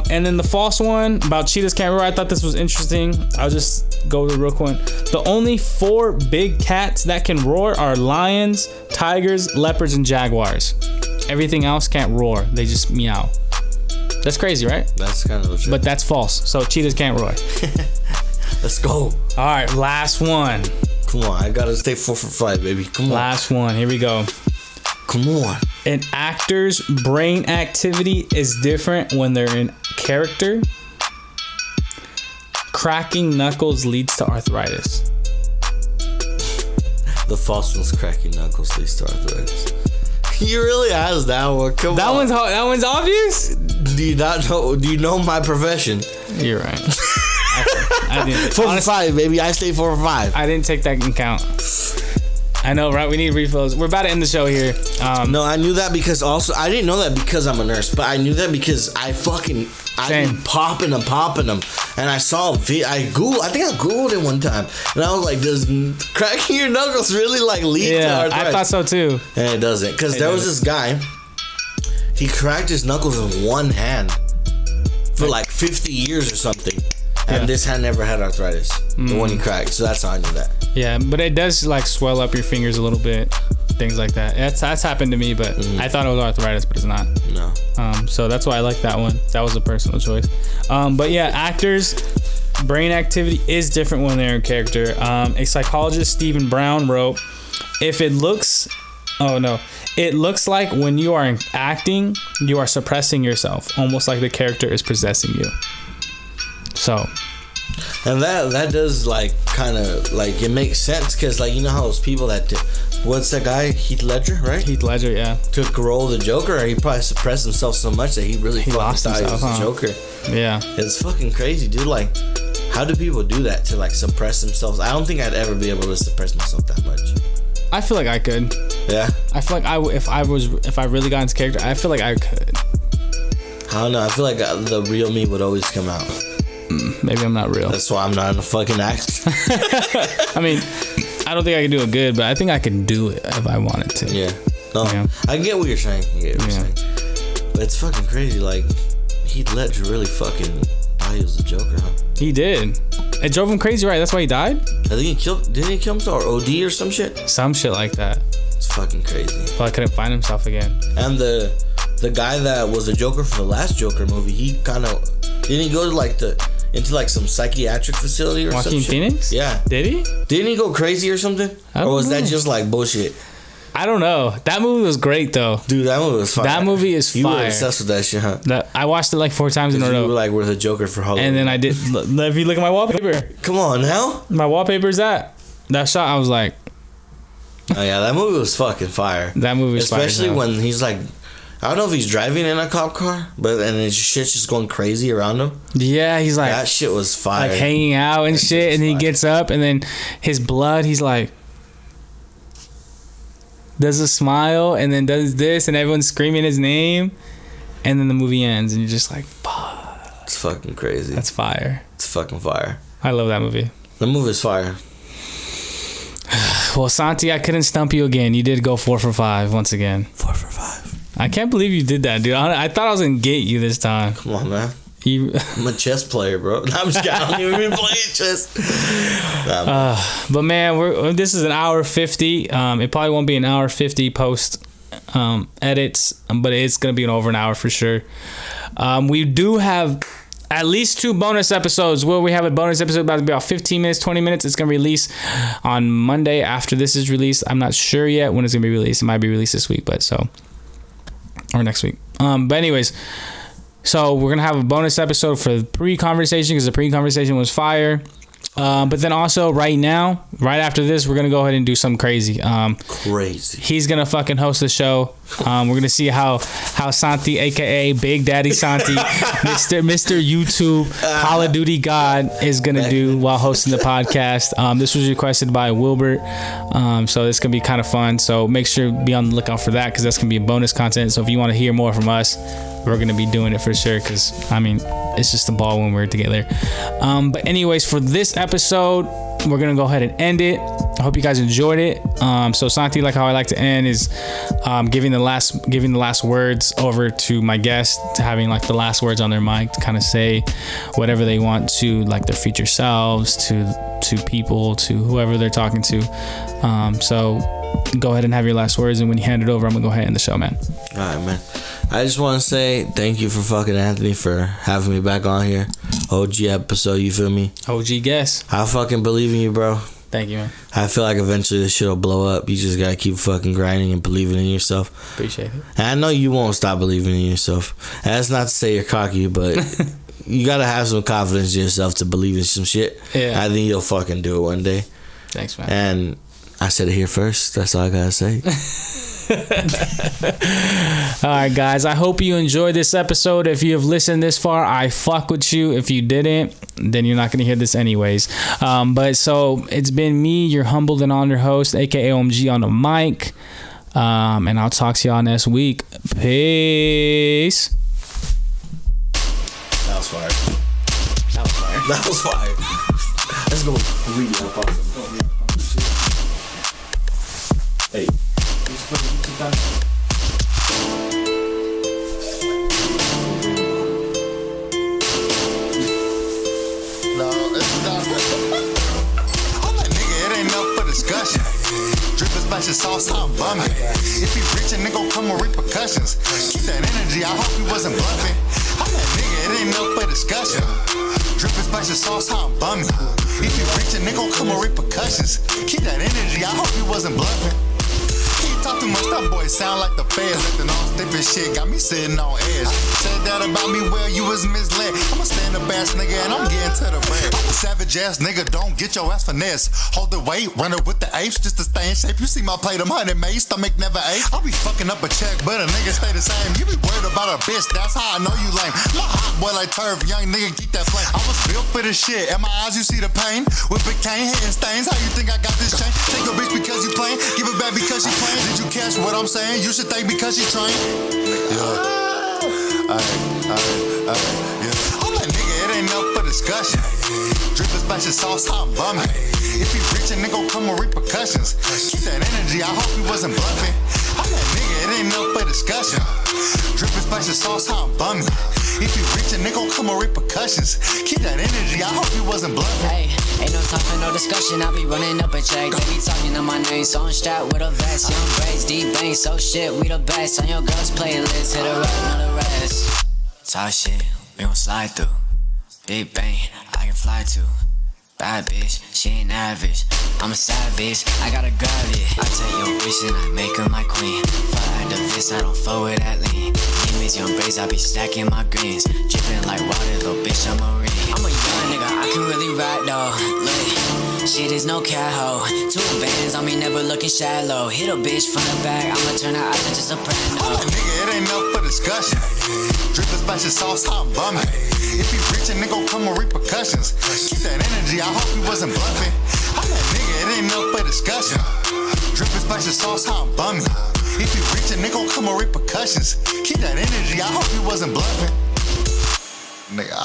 And then the false one about cheetahs can't roar. I thought this was interesting. I'll just go with the real quick. The only 4 big cats that can roar are lions, tigers, leopards, and jaguars. Everything else can't roar. They just meow. That's crazy, right? That's kind of legit. But that's false. So cheetahs can't roar. Let's go. All right, last one. Come on, I gotta stay 4 for 5, baby. Come on. Last one. Here we go. Come on. An actor's brain activity is different when they're in character. Cracking knuckles leads to arthritis. The false one's cracking knuckles leads to arthritis. You really asked that one. Come on. That one's obvious? Do you not know? Do you know my profession? You're right. I didn't. 4 for 5, baby. I stay 4 for 5. I didn't take that into account. I know, right? We need refills. We're about to end the show here. No, I knew that because also I didn't know that because I'm a nurse, but I knew that because I've been popping them, and I saw think I googled it one time, and I was like, does cracking your knuckles really like lead to arthritis? I thought so too. And it doesn't, because there was this guy. He cracked his knuckles in one hand for like 50 years or something. And this hand never had arthritis. The one he cracked. So that's how I knew that. Yeah, but it does like swell up your fingers a little bit. Things like that. That's happened to me, but I thought it was arthritis, but it's not. No. So that's why I like that one. That was a personal choice. But yeah, actors' brain activity is different when they're in character. A psychologist, Stephen Brown, wrote, it looks like when you are acting, you are suppressing yourself, almost like the character is possessing you. So, and that does like kind of like it makes sense because like you know how those people that what's that guy Heath Ledger, right? Heath Ledger, yeah, took a role of the Joker. He probably suppressed himself so much that he lost thought himself, he was the Joker. Yeah, it's fucking crazy, dude. Like, how do people do that to like suppress themselves? I don't think I'd ever be able to suppress myself that much. I feel like I could. Yeah, I feel like if I really got into character, I feel like I could. I don't know. I feel like the real me would always come out. Maybe I'm not real. That's why I'm not in a fucking act. I mean, I don't think I can do it good, but I think I can do it if I wanted to. Yeah. No, yeah. I get what you're saying. But it's fucking crazy. Like, Heath Ledger really fucking thought he was the Joker, huh? He did. It drove him crazy, right? That's why he died? I think didn't he kill himself or OD or some shit? Some shit like that. It's fucking crazy. Probably couldn't find himself again. And the guy that was the Joker for the last Joker movie, he kind of... Didn't he go to into some psychiatric facility or something? Joaquin Phoenix? Yeah. Did he? Didn't he go crazy or something? Or was that just like bullshit? I don't know. That movie was great though. Dude, that movie was fire. That movie is fire. You were obsessed with that shit, huh? I watched it like 4 times in a row. You were like, we're the Joker for Halloween. And then I did. If you look at my wallpaper. Come on now. My wallpaper is that shot. I was like. Oh yeah, that movie was fucking fire. That movie was fire. Especially when he's like, I don't know if he's driving in a cop car, and his shit's just going crazy around him. Yeah, he's like... That shit was fire. Like hanging out and shit, and he gets up, and then his blood, he's like... Does a smile, and then does this, and everyone's screaming his name, and then the movie ends, and you're just like, fuck. It's fucking crazy. That's fire. It's fucking fire. I love that movie. The movie's fire. Well, Santi, I couldn't stump you again. You did go 4 for 5 once again. 4 for 5. I can't believe you did that, dude. I thought I was gonna get you this time. Come on, man. I'm a chess player, bro. I'm just kidding. I don't even be playing chess. But man, this is an hour 50. It probably won't be an hour 50 post edits, but it's gonna be over an hour for sure. We do have at least 2 bonus episodes. Will we have a bonus episode about to be about 15 minutes, 20 minutes? It's gonna release on Monday after this is released. I'm not sure yet when it's gonna be released. It might be released this week, or next week. But anyways, so we're gonna have a bonus episode for the pre-conversation because the pre-conversation was fire. But then also right now, right after this, we're gonna go ahead and do something crazy. Crazy. He's gonna fucking host the show. We're gonna see how Santi, aka Big Daddy Santi, Mr. YouTube Call of Duty God, is gonna do while hosting the podcast. This was requested by Wilbert, so it's gonna be kind of fun. So make sure to be on the lookout for that because that's gonna be bonus content. So if you want to hear more from us, we're gonna be doing it for sure. Because I mean, it's just a ball when we're together. But anyways, for this episode, we're gonna go ahead and end it. I hope you guys enjoyed it. So Santi, like how I like to end is giving the last words over to my guest, to having like the last words on their mic to kind of say whatever they want to, like their future selves, to people, to whoever they're talking to. So go ahead and have your last words, and when you hand it over, I'm gonna go ahead and end the show, man. All right, man. I just want to say thank you for fucking Anthony for having me back on here. OG episode, you feel me? OG guest. I fucking believe in you, bro. Thank you, man. I feel like eventually this shit will blow up. You just gotta keep fucking grinding and believing in yourself. Appreciate it. And I know you won't stop believing in yourself. And that's not to say you're cocky, but you gotta have some confidence in yourself to believe in some shit. Yeah. I think you'll fucking do it one day. Thanks, man. And I said it here first. That's all I gotta say. Alright guys, I hope you enjoyed this episode. If you have listened this far, I fuck with you. If you didn't, then you're not gonna hear this anyways. But so it's been me, your humbled and honored host, aka OMG on the mic. And I'll talk to y'all next week. Peace. That was fire. That was fire. Let's go. Hey. Spicy sauce, I'm bumming. If you rich, a nigga come with repercussions. Keep that energy, I hope you wasn't bluffing. I'm that nigga, it ain't up for discussion. Drippin' spicy sauce, I'm bumming. If you rich, a nigga come with repercussions. Keep that energy, I hope you wasn't bluffing. Talk too much, that boy sound like the feds. Acting all stiff and shit, got me sitting on edge. Said that about me, well, you was misled. I'm a stand-up ass nigga and I'm getting to the bread. I'm a savage ass nigga, don't get your ass finesse. Hold the weight, run it with the apes just to stay in shape. You see my plate, I'm 100 made, stomach never ate. I'll be fucking up a check, but a nigga stay the same. You be worried about a bitch, that's how I know you lame. My hot boy like turf, young nigga, keep that flame. I was built for this shit, in my eyes you see the pain. With big cane, hitting stains, how you think I got this chain? Take your bitch because you plain, give it back because she plain. Did you catch what I'm saying? You should thank because she trained. Yeah. I'm that nigga, it ain't up for discussion. Drippin' spicy sauce, I'm bumming. If you rich, a nigga come with repercussions. Keep that energy, I hope you wasn't bluffing. I'm that nigga, it ain't up for discussion. Drippin' spicy sauce, I'm bumming. If you rich, a nigga come with repercussions. Keep that energy, I hope you wasn't bluffing. Hey, ain't no time for no discussion. I be running up a check. They be talking on my name, so I'm strapped with a vest. Young braids, deep bangs, so shit, we the best. On your girl's playlist, hit a right, not the rest. Talk shit, we gon' slide through. Big bang, I can fly too. Bad bitch, she ain't average. I'm a savage, I gotta grab it. I take your bitch and I make her my queen. Fire the fist, I don't fold with that lean. Image young braids, I be stacking my greens. Drippin' like water, little bitch, I'm a ring. I'm a young nigga, I can really rap though. Look, shit is no cat hoe. 2 bands on me, never looking shallow. Hit a bitch from the back, I'ma turn her out to just a soprano. I'm a nigga, it ain't up for discussion. Drippin' spicy sauce, I'm bumming. If you rich, a nigga come with repercussions. Keep that energy, I hope you wasn't bluffing. I'm that nigga, it ain't up for discussion. Drippin' spicy sauce, I'm bumming. If you rich, a nigga come with repercussions. Keep that energy, I hope you wasn't bluffing. Nigga,